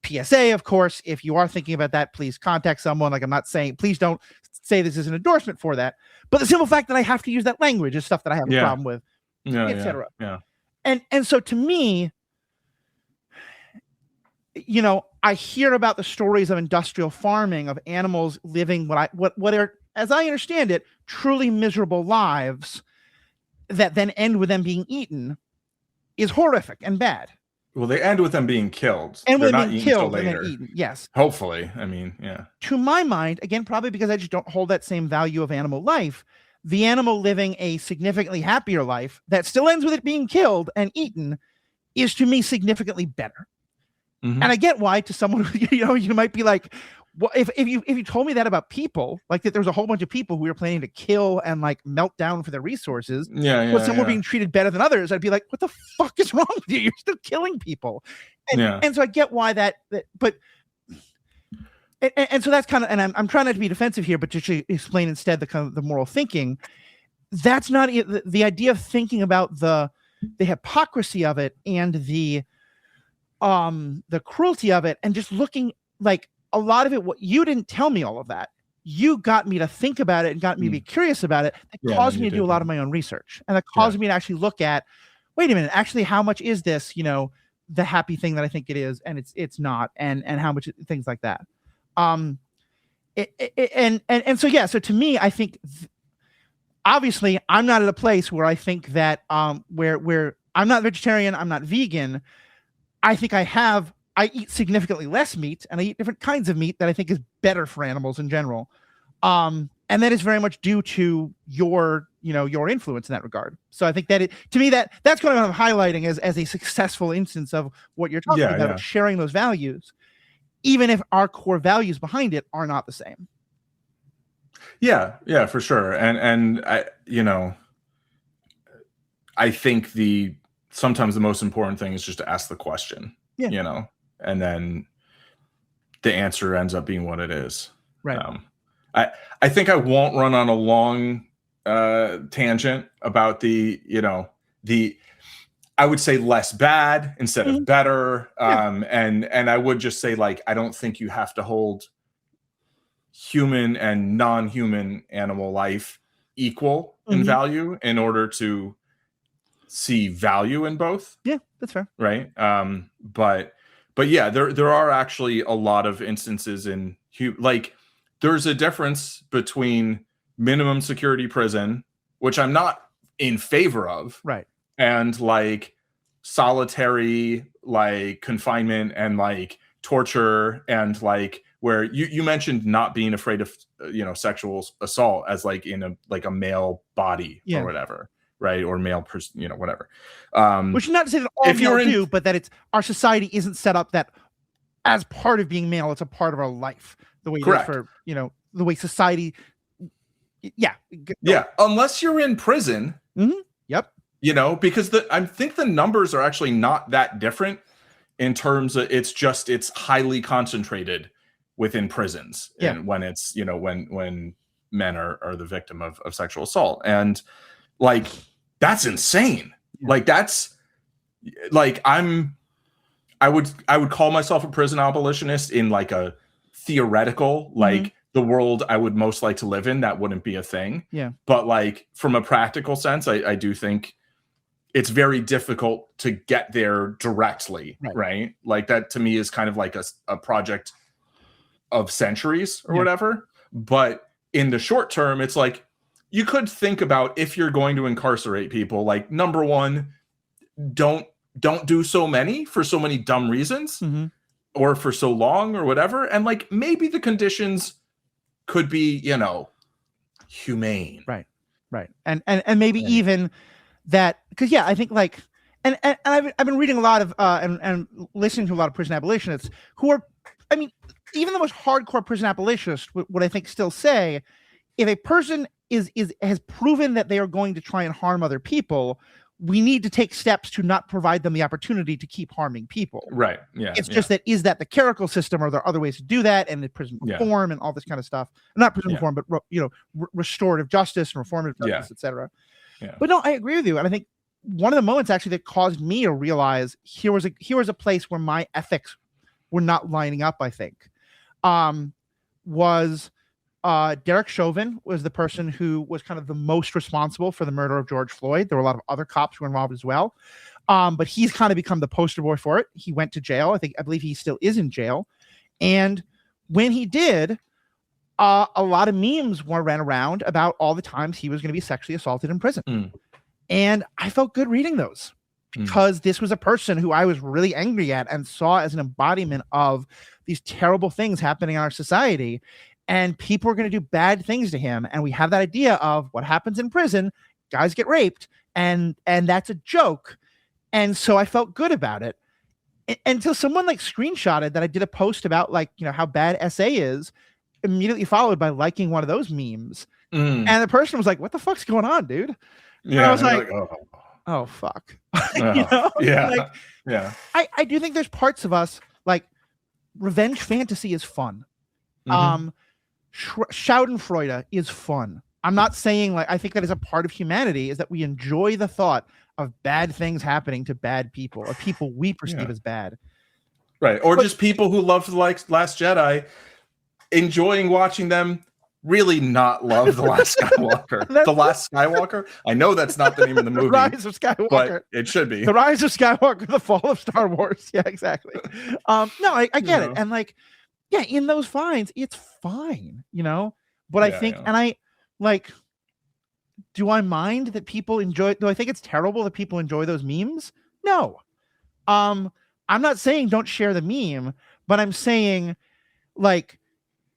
[SPEAKER 1] PSA, of course, if you are thinking about that, please contact someone. Like, I'm not saying, please don't say this is an endorsement for that. But the simple fact that I have to use that language is stuff that I have a problem with, etc.
[SPEAKER 2] Yeah.
[SPEAKER 1] And so to me, you know, I hear about the stories of industrial farming, of animals living what are, as I understand it, truly miserable lives that then end with them being eaten, is horrific and bad.
[SPEAKER 2] Well, they end with them being killed.
[SPEAKER 1] And
[SPEAKER 2] they're
[SPEAKER 1] with them
[SPEAKER 2] not
[SPEAKER 1] being
[SPEAKER 2] eaten
[SPEAKER 1] killed
[SPEAKER 2] till
[SPEAKER 1] and
[SPEAKER 2] later.
[SPEAKER 1] then eaten. Yes.
[SPEAKER 2] Hopefully. I mean, yeah.
[SPEAKER 1] To my mind, again, probably because I just don't hold that same value of animal life, the animal living a significantly happier life that still ends with it being killed and eaten is, to me, significantly better.
[SPEAKER 2] Mm-hmm.
[SPEAKER 1] And I get why, to someone who, you know, you might be like, well, if you told me that about people, like that there was a whole bunch of people who we were planning to kill and like melt down for their resources, but some were being treated better than others, I'd be like, what the fuck is wrong with you? You're still killing people. And so I get why that but and so that's kind of, and I'm trying not to be defensive here, but to explain instead the kind of the moral thinking. That's not the idea of thinking about the hypocrisy of it and the cruelty of it, and just looking like a lot of it. What you didn't tell me all of that. You got me to think about it and got me to be curious about it. That caused me to do a lot of my own research, and that caused me to actually look at, wait a minute, actually, how much is this, you know, the happy thing that I think it is, and it's not, and how much things like that. And so yeah, so to me, I think obviously I'm not at a place where I think that where I'm not vegetarian, I'm not vegan. I think I eat significantly less meat, and I eat different kinds of meat that I think is better for animals in general. And that is very much due to your influence in that regard. So I think that to me, that's what I'm highlighting as a successful instance of what you're talking about, sharing those values, even if our core values behind it are not the same.
[SPEAKER 2] Yeah, for sure. And I think sometimes the most important thing is just to ask the question, and then the answer ends up being what it is.
[SPEAKER 1] Right.
[SPEAKER 2] I think I won't run on a long tangent about I would say less bad instead of better. And I would just say, like, I don't think you have to hold human and non-human animal life equal in value in order to see value in both.
[SPEAKER 1] Yeah, that's fair.
[SPEAKER 2] Right. But yeah, there are actually a lot of instances in like there's a difference between minimum security prison, which I'm not in favor of.
[SPEAKER 1] Right.
[SPEAKER 2] And like solitary, like confinement and like torture, and like where you mentioned not being afraid of sexual assault as like in a male body or whatever, right? Or male person, whatever.
[SPEAKER 1] Which is not to say that all male do, but that it's our society isn't set up that as part of being male, it's a part of our life. The way it is for the way society. Yeah.
[SPEAKER 2] Unless you're in prison.
[SPEAKER 1] Mm-hmm. Yep.
[SPEAKER 2] Because I think the numbers are actually not that different in terms of it's highly concentrated within prisons.
[SPEAKER 1] Yeah.
[SPEAKER 2] And when it's, when men are the victim of sexual assault. And like, that's insane. Yeah. Like, that's like, I would call myself a prison abolitionist in like a theoretical, like the world I would most like to live in, that wouldn't be a thing.
[SPEAKER 1] Yeah.
[SPEAKER 2] But like from a practical sense, I do think it's very difficult to get there directly. Right. Like that to me is kind of like a project of centuries or whatever. But in the short term, it's like, you could think about, if you're going to incarcerate people, like, number one, don't do so many for so many dumb reasons or for so long or whatever. And like, maybe the conditions could be, humane.
[SPEAKER 1] Right. And maybe even that, because I think like, and I've been reading a lot of, and listening to a lot of prison abolitionists who are, I mean, even the most hardcore prison abolitionists would I think still say, if a person has proven that they are going to try and harm other people, we need to take steps to not provide them the opportunity to keep harming people.
[SPEAKER 2] Right. Yeah.
[SPEAKER 1] It's just that, is that the clerical system, or are there other ways to do that? And the prison reform and all this kind of stuff, not prison reform, but restorative justice and reformative justice, etc.
[SPEAKER 2] Yeah.
[SPEAKER 1] But no, I agree with you. And I think one of the moments actually that caused me to realize here was a place where my ethics were not lining up, I think, was Derek Chauvin was the person who was kind of the most responsible for the murder of George Floyd. There were a lot of other cops who were involved as well. But he's kind of become the poster boy for it. He went to jail. I believe he still is in jail. And when he did, a lot of memes ran around about all the times he was going to be sexually assaulted in prison. And I felt good reading those because this was a person who I was really angry at and saw as an embodiment of these terrible things happening in our society. And people are going to do bad things to him. And we have that idea of what happens in prison, guys get raped, and that's a joke. And so I felt good about it until someone like screenshotted that I did a post about like, you know, how bad SA is, immediately followed by liking one of those memes. And the person was like, what the fuck's going on, dude? Yeah, and I was like, oh fuck. You know?
[SPEAKER 2] Yeah.
[SPEAKER 1] Like,
[SPEAKER 2] yeah.
[SPEAKER 1] I do think there's parts of us like revenge fantasy is fun. Schadenfreude is fun. I'm not saying like, I think that is a part of humanity is that we enjoy the thought of bad things happening to bad people or people we perceive as bad.
[SPEAKER 2] Right. Or just people who love like Last Jedi enjoying watching them really not love The Last Skywalker. The Last Skywalker? I know that's not the name of the movie.
[SPEAKER 1] The Rise of Skywalker.
[SPEAKER 2] But it should be.
[SPEAKER 1] The Rise of Skywalker, The Fall of Star Wars. Yeah, exactly. No, I get it. And like, yeah, in those finds, it's fine, you know? But I think, and I like, do I mind that people enjoy, do I think it's terrible that people enjoy those memes? No. I'm not saying don't share the meme, but I'm saying like,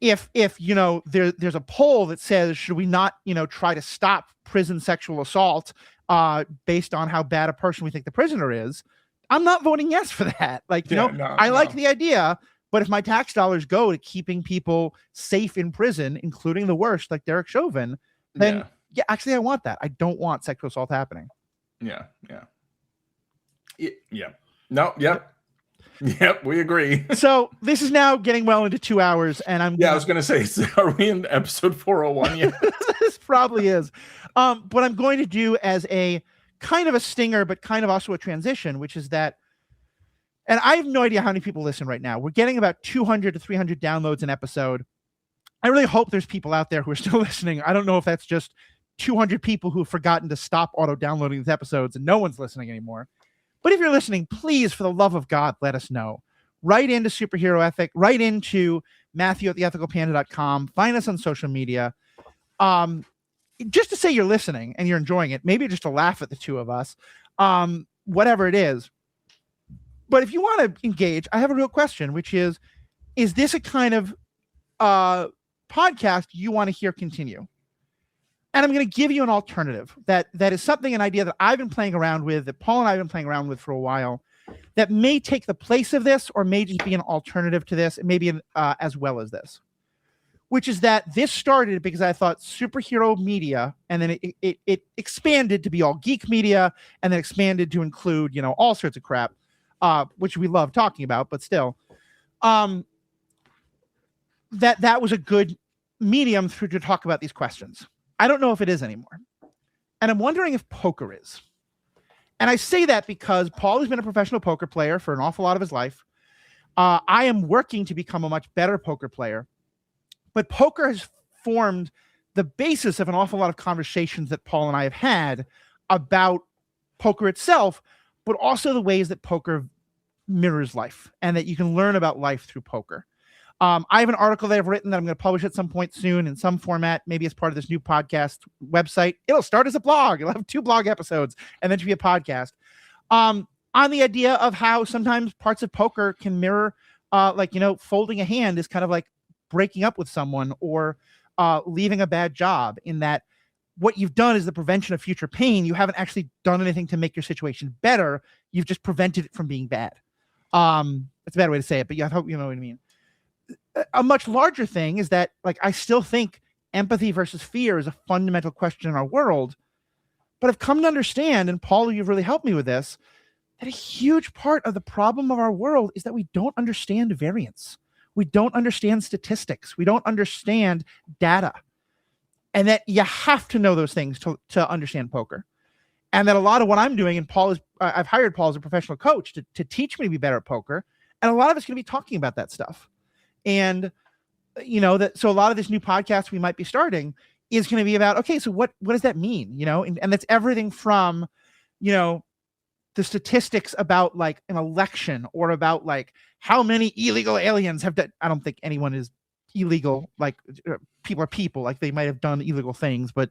[SPEAKER 1] if you know, there's a poll that says, should we not, you know, try to stop prison sexual assault based on how bad a person we think the prisoner is, I'm not voting yes for that. Like, you know, I like the idea, but if my tax dollars go to keeping people safe in prison, including the worst, like Derek Chauvin, then yeah, actually I want that. I don't want sexual assault happening.
[SPEAKER 2] Yeah. No, Yep, we agree.
[SPEAKER 1] So this is now getting well into 2 hours, and
[SPEAKER 2] I was going to say, are we in episode 401 yet?
[SPEAKER 1] This probably is. What I'm going to do as a kind of a stinger, but kind of also a transition, which is that, and I have no idea how many people listen right now. We're getting about 200 to 300 downloads an episode. I really hope there's people out there who are still listening. I don't know if that's just 200 people who have forgotten to stop auto-downloading these episodes and no one's listening anymore. But if you're listening, please, for the love of God, let us know. Write into Superhero Ethic, write into Matthew@theethicalpanda.com, find us on social media. Just to say you're listening and you're enjoying it, maybe just to laugh at the two of us, whatever it is. But if you want to engage, I have a real question, which is this a kind of podcast you want to hear continue? And I'm going to give you an alternative that is something, an idea that I've been playing around with, that Paul and I have been playing around with for a while, that may take the place of this or may just be an alternative to this, maybe as well as this, which is that this started because I thought superhero media, and then it expanded to be all geek media, and then expanded to include, you know, all sorts of crap, which we love talking about, but still, that was a good medium through to talk about these questions. I don't know if it is anymore. And I'm wondering if poker is. And I say that because Paul has been a professional poker player for an awful lot of his life. I am working to become a much better poker player. But poker has formed the basis of an awful lot of conversations that Paul and I have had about poker itself, but also the ways that poker mirrors life and that you can learn about life through poker. I have an article that I've written that I'm going to publish at some point soon in some format, maybe as part of this new podcast website. It'll start as a blog. It'll have 2 blog episodes and then to be a podcast on the idea of how sometimes parts of poker can mirror, like, you know, folding a hand is kind of like breaking up with someone or leaving a bad job, in that what you've done is the prevention of future pain. You haven't actually done anything to make your situation better. You've just prevented it from being bad. It's a bad way to say it, but yeah, I hope you know what I mean. A much larger thing is that, like, I still think empathy versus fear is a fundamental question in our world, but I've come to understand, and Paul, you've really helped me with this, that a huge part of the problem of our world is that we don't understand variance. We don't understand statistics. We don't understand data, and that you have to know those things to understand poker. And that a lot of what I'm doing, and I've hired Paul as a professional coach to teach me to be better at poker. And a lot of it's going to be talking about that stuff. And, so a lot of this new podcast we might be starting is going to be about, okay, so what does that mean? And that's everything from, the statistics about like an election or about like how many illegal aliens have done. I don't think anyone is illegal. Like people are people, like they might have done illegal things, but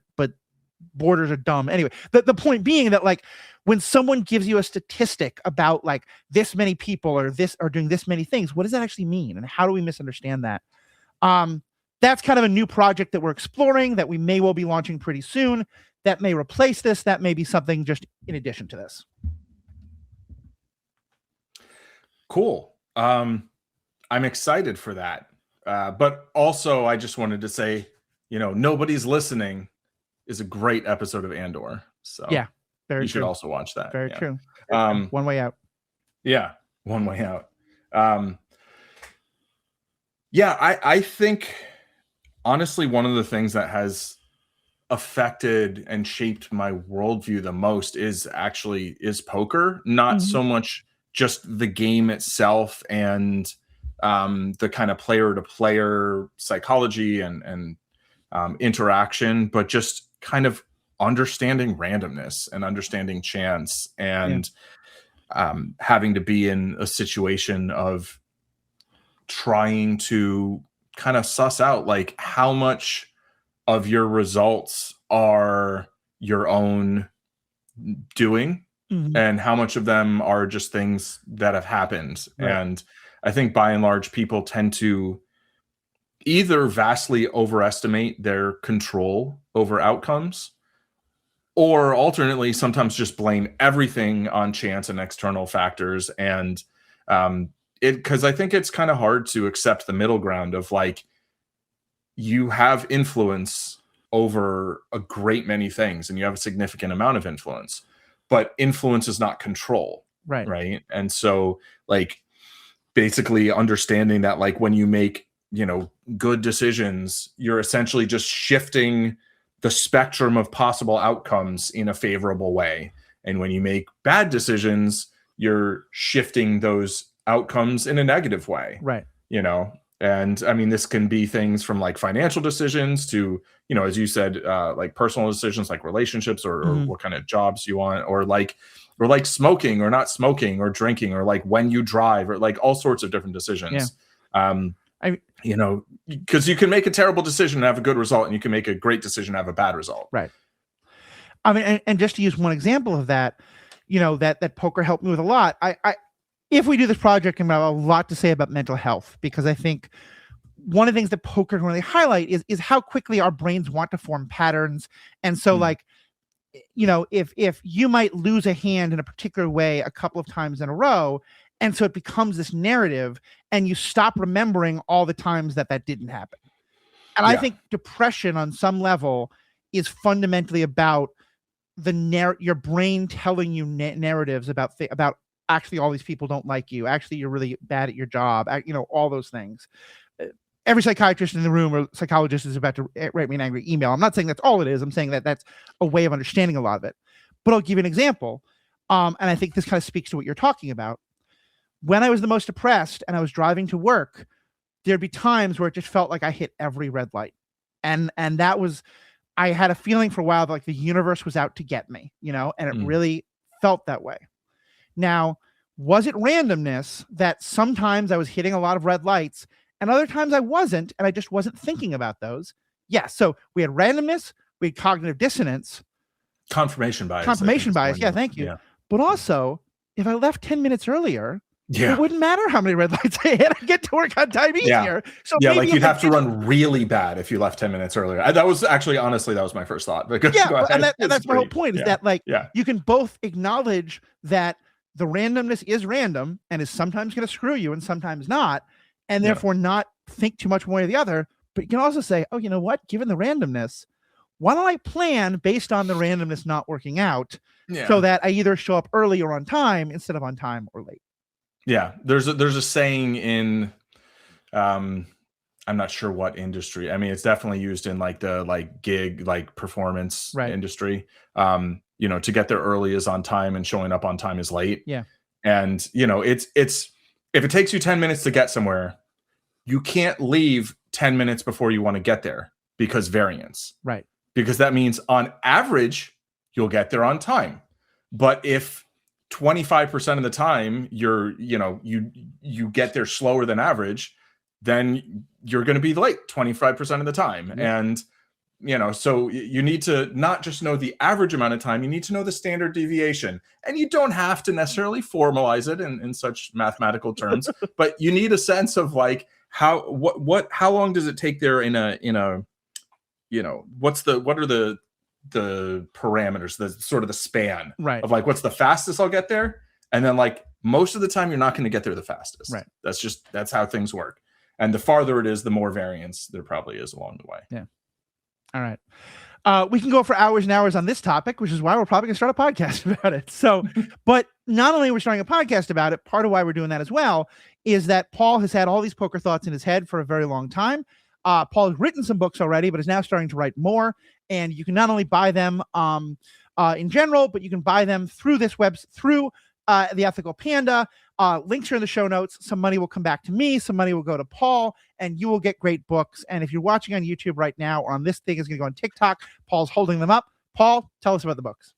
[SPEAKER 1] borders are dumb. Anyway, the point being that like when someone gives you a statistic about like this many people or doing this many things, what does that actually mean? And how do we misunderstand that? That's kind of a new project that we're exploring that we may well be launching pretty soon. That may replace this. That may be something just in addition to this.
[SPEAKER 2] Cool. I'm excited for that. But also I just wanted to say, Nobody's Listening is a great episode of Andor. So
[SPEAKER 1] yeah, very
[SPEAKER 2] you
[SPEAKER 1] true.
[SPEAKER 2] should also watch that.
[SPEAKER 1] Very
[SPEAKER 2] yeah.
[SPEAKER 1] true. One Way Out.
[SPEAKER 2] Yeah. One Way Out. I think honestly, one of the things that has affected and shaped my worldview the most is poker, not so much just the game itself and the kind of player to player psychology and interaction, but just kind of understanding randomness and understanding chance and having to be in a situation of trying to kind of suss out like how much of your results are your own doing and how much of them are just things that have happened. Right. And I think by and large, people tend to either vastly overestimate their control over outcomes, or alternately, sometimes just blame everything on chance and external factors. And because I think it's kind of hard to accept the middle ground of like, you have influence over a great many things and you have a significant amount of influence, but influence is not control. Right. And so like basically understanding that like when you make, good decisions, you're essentially just shifting the spectrum of possible outcomes in a favorable way. And when you make bad decisions, you're shifting those outcomes in a negative way.
[SPEAKER 1] Right.
[SPEAKER 2] And I mean, this can be things from like financial decisions to, as you said, like personal decisions, like relationships or what kind of jobs you want, or like smoking or not smoking or drinking, or like when you drive, or like all sorts of different decisions. Because you can make a terrible decision and have a good result, and you can make a great decision and have a bad result.
[SPEAKER 1] Right. I mean, and just to use one example of that, that poker helped me with a lot. If we do this project, I'm going to have a lot to say about mental health, because I think one of the things that poker can really highlight is how quickly our brains want to form patterns. And so like, if you might lose a hand in a particular way a couple of times in a row, and so it becomes this narrative and you stop remembering all the times that didn't happen. And I think depression on some level is fundamentally about your brain telling you narratives about actually all these people don't like you. Actually, you're really bad at your job. All those things. Every psychiatrist in the room or psychologist is about to write me an angry email. I'm not saying that's all it is. I'm saying that that's a way of understanding a lot of it. But I'll give you an example. And I think this kind of speaks to what you're talking about. When I was the most depressed and I was driving to work, there'd be times where it just felt like I hit every red light. And that was, I had a feeling for a while that like the universe was out to get me, and it really felt that way. Now, was it randomness that sometimes I was hitting a lot of red lights and other times I wasn't, and I just wasn't thinking about those? Yes. So we had randomness, we had cognitive dissonance.
[SPEAKER 2] Confirmation bias.
[SPEAKER 1] Yeah, thank you. Yeah. But also, if I left 10 minutes earlier, it wouldn't matter how many red lights I hit. I get to work on time easier. So
[SPEAKER 2] like you'd have to run really bad if you left 10 minutes earlier. That was actually, honestly, that was my first thought. But
[SPEAKER 1] and that's my whole point is that like you can both acknowledge that the randomness is random and is sometimes going to screw you and sometimes not, and therefore not think too much one or the other. But you can also say, oh, you know what? Given the randomness, why don't I plan based on the randomness not working out so that I either show up early or on time instead of on time or late?
[SPEAKER 2] Yeah, there's a saying in, I'm not sure what industry. I mean, it's definitely used in like the gig, like performance industry. to get there early is on time and showing up on time is late.
[SPEAKER 1] Yeah.
[SPEAKER 2] And, it's if it takes you 10 minutes to get somewhere, you can't leave 10 minutes before you want to get there because variance.
[SPEAKER 1] Right.
[SPEAKER 2] Because that means on average, you'll get there on time. But if 25% of the time you get there slower than average, then you're going to be late 25% of the time. Yeah. And, so you need to not just know the average amount of time, you need to know the standard deviation. And you don't have to necessarily formalize it in such mathematical terms, but you need a sense of like how long does it take there in a what are the parameters, the sort of the span
[SPEAKER 1] right.
[SPEAKER 2] of like, what's the fastest I'll get there? And then like most of the time you're not going to get there the fastest.
[SPEAKER 1] Right.
[SPEAKER 2] That's how things work. And the farther it is, the more variance there probably is along the way.
[SPEAKER 1] Yeah. All right. We can go for hours and hours on this topic, which is why we're probably going to start a podcast about it. So, but not only are we starting a podcast about it, part of why we're doing that as well is that Paul has had all these poker thoughts in his head for a very long time. Paul has written some books already, but is now starting to write more. And you can not only buy them in general, but you can buy them through this through The Ethical Panda. Links are in the show notes. Some money will come back to me. Some money will go to Paul, and you will get great books. And if you're watching on YouTube right now, or on this thing is going to go on TikTok, Paul's holding them up. Paul, tell us about the books.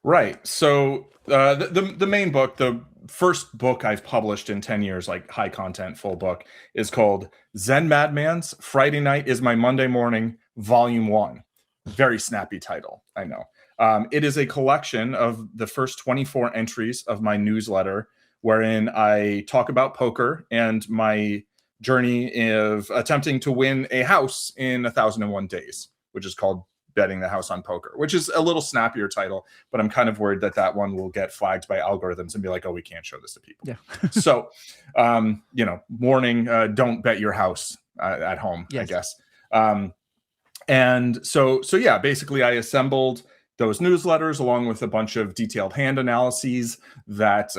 [SPEAKER 2] Right. So the main book, the first book I've published in 10 years, like high content, full book, is called Zen Madman's Friday Night is My Monday Morning, Volume 1. Very snappy title, I know. It is a collection of the first 24 entries of my newsletter, wherein I talk about poker and my journey of attempting to win a house in 1001 days, which is called Betting the House on Poker, which is a little snappier title, but I'm kind of worried that one will get flagged by algorithms and be like, oh, we can't show this to people.
[SPEAKER 1] Yeah.
[SPEAKER 2] So, warning, don't bet your house at home, yes. I guess. And so yeah, basically I assembled those newsletters along with a bunch of detailed hand analyses that,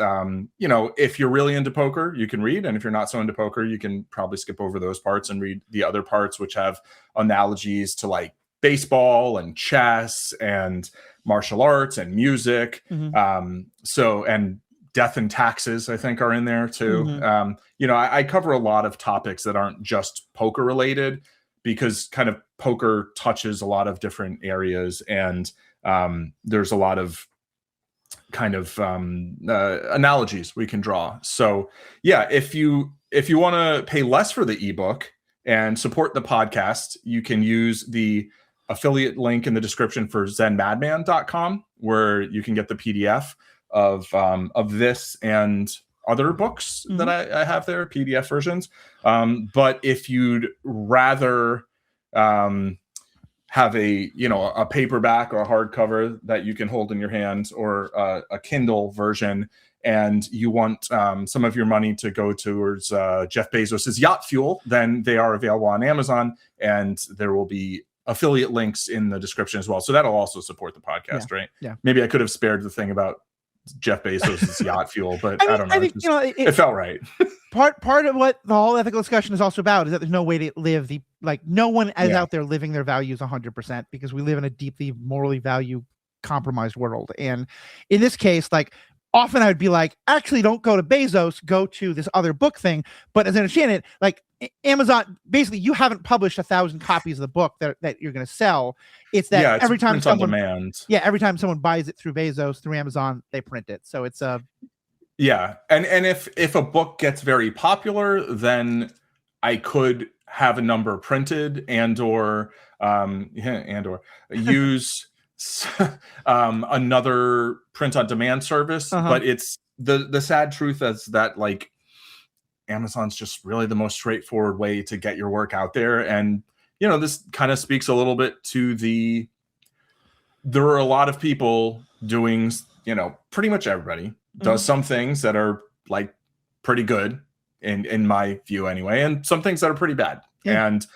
[SPEAKER 2] if you're really into poker, you can read. And if you're not so into poker, you can probably skip over those parts and read the other parts, which have analogies to like baseball and chess and martial arts and music. Mm-hmm. And death and taxes, I think, are in there too. Mm-hmm. I cover a lot of topics that aren't just poker related, because kind of poker touches a lot of different areas, and there's a lot of kind of analogies we can draw. So yeah, if you want to pay less for the ebook and support the podcast, you can use the affiliate link in the description for zenmadman.com, where you can get the PDF of this and other books mm-hmm. that I have there, PDF versions. But if you'd rather have a paperback or a hardcover that you can hold in your hand, or a Kindle version, and you want some of your money to go towards Jeff Bezos's yacht fuel, then they are available on Amazon, and there will be affiliate links in the description as well. So that'll also support the podcast, right?
[SPEAKER 1] Yeah.
[SPEAKER 2] Maybe I could have spared the thing about Jeff Bezos's yacht fuel, but I don't know.
[SPEAKER 1] I think,
[SPEAKER 2] it felt right.
[SPEAKER 1] Part of what the whole ethical discussion is also about is that there's no way to live no one is out there living their values 100%, because we live in a deeply morally value compromised world. And in this case, like, often I would be like, actually, don't go to Bezos, go to this other book thing. But as I understand it, like Amazon, basically, you haven't published 1,000 copies of the book that you're going to sell. It's that
[SPEAKER 2] it's
[SPEAKER 1] every time someone,
[SPEAKER 2] every
[SPEAKER 1] time someone buys it through Bezos, through Amazon, they print it. So it's
[SPEAKER 2] yeah. And if a book gets very popular, then I could have a number printed or use another print on demand service. Uh-huh. But it's the sad truth is that, like, Amazon's just really the most straightforward way to get your work out there. And, this kind of speaks a little bit to there are a lot of people doing, pretty much everybody does some things that are like pretty good in my view anyway, and some things that are pretty bad. Yeah. And,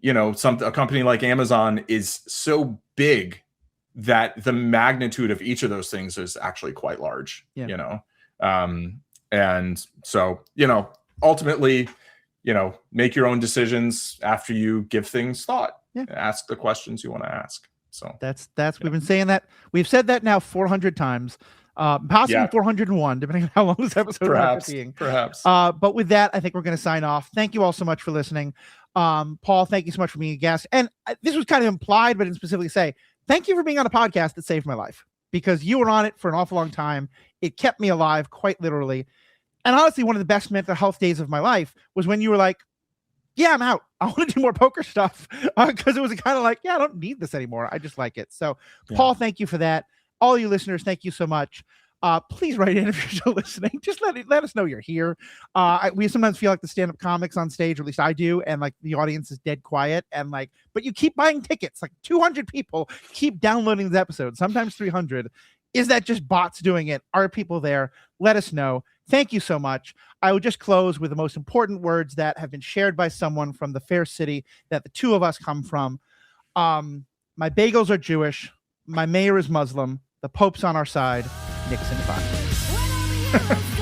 [SPEAKER 2] a company like Amazon is so big that the magnitude of each of those things is actually quite large, and so, ultimately, make your own decisions after you give things thought, ask the questions you want to ask. So
[SPEAKER 1] we've been saying that. We've said that now 400 times, possibly 401, depending on how long this episode is being.
[SPEAKER 2] Perhaps.
[SPEAKER 1] But with that, I think we're going to sign off. Thank you all so much for listening. Paul, thank you so much for being a guest. And this was kind of implied, but didn't specifically say, thank you for being on a podcast that saved my life, because you were on it for an awful long time. It kept me alive, quite literally. And honestly, one of the best mental health days of my life was when you were like, yeah, I'm out. I want to do more poker stuff, because it was kind of like, yeah, I don't need this anymore. I just like it. So, Paul, thank you for that. All you listeners, thank you so much. Please write in if you're still listening. Just let us know you're here. We sometimes feel like the stand-up comics on stage, or at least I do, and like the audience is dead quiet, and like, but you keep buying tickets. Like 200 people keep downloading this episode, sometimes 300. Is that just bots doing it? Are people there? Let us know. Thank you so much. I would just close with the most important words that have been shared by someone from the fair city that the two of us come from. My bagels are Jewish. My mayor is Muslim. The Pope's on our side. Nixon fine.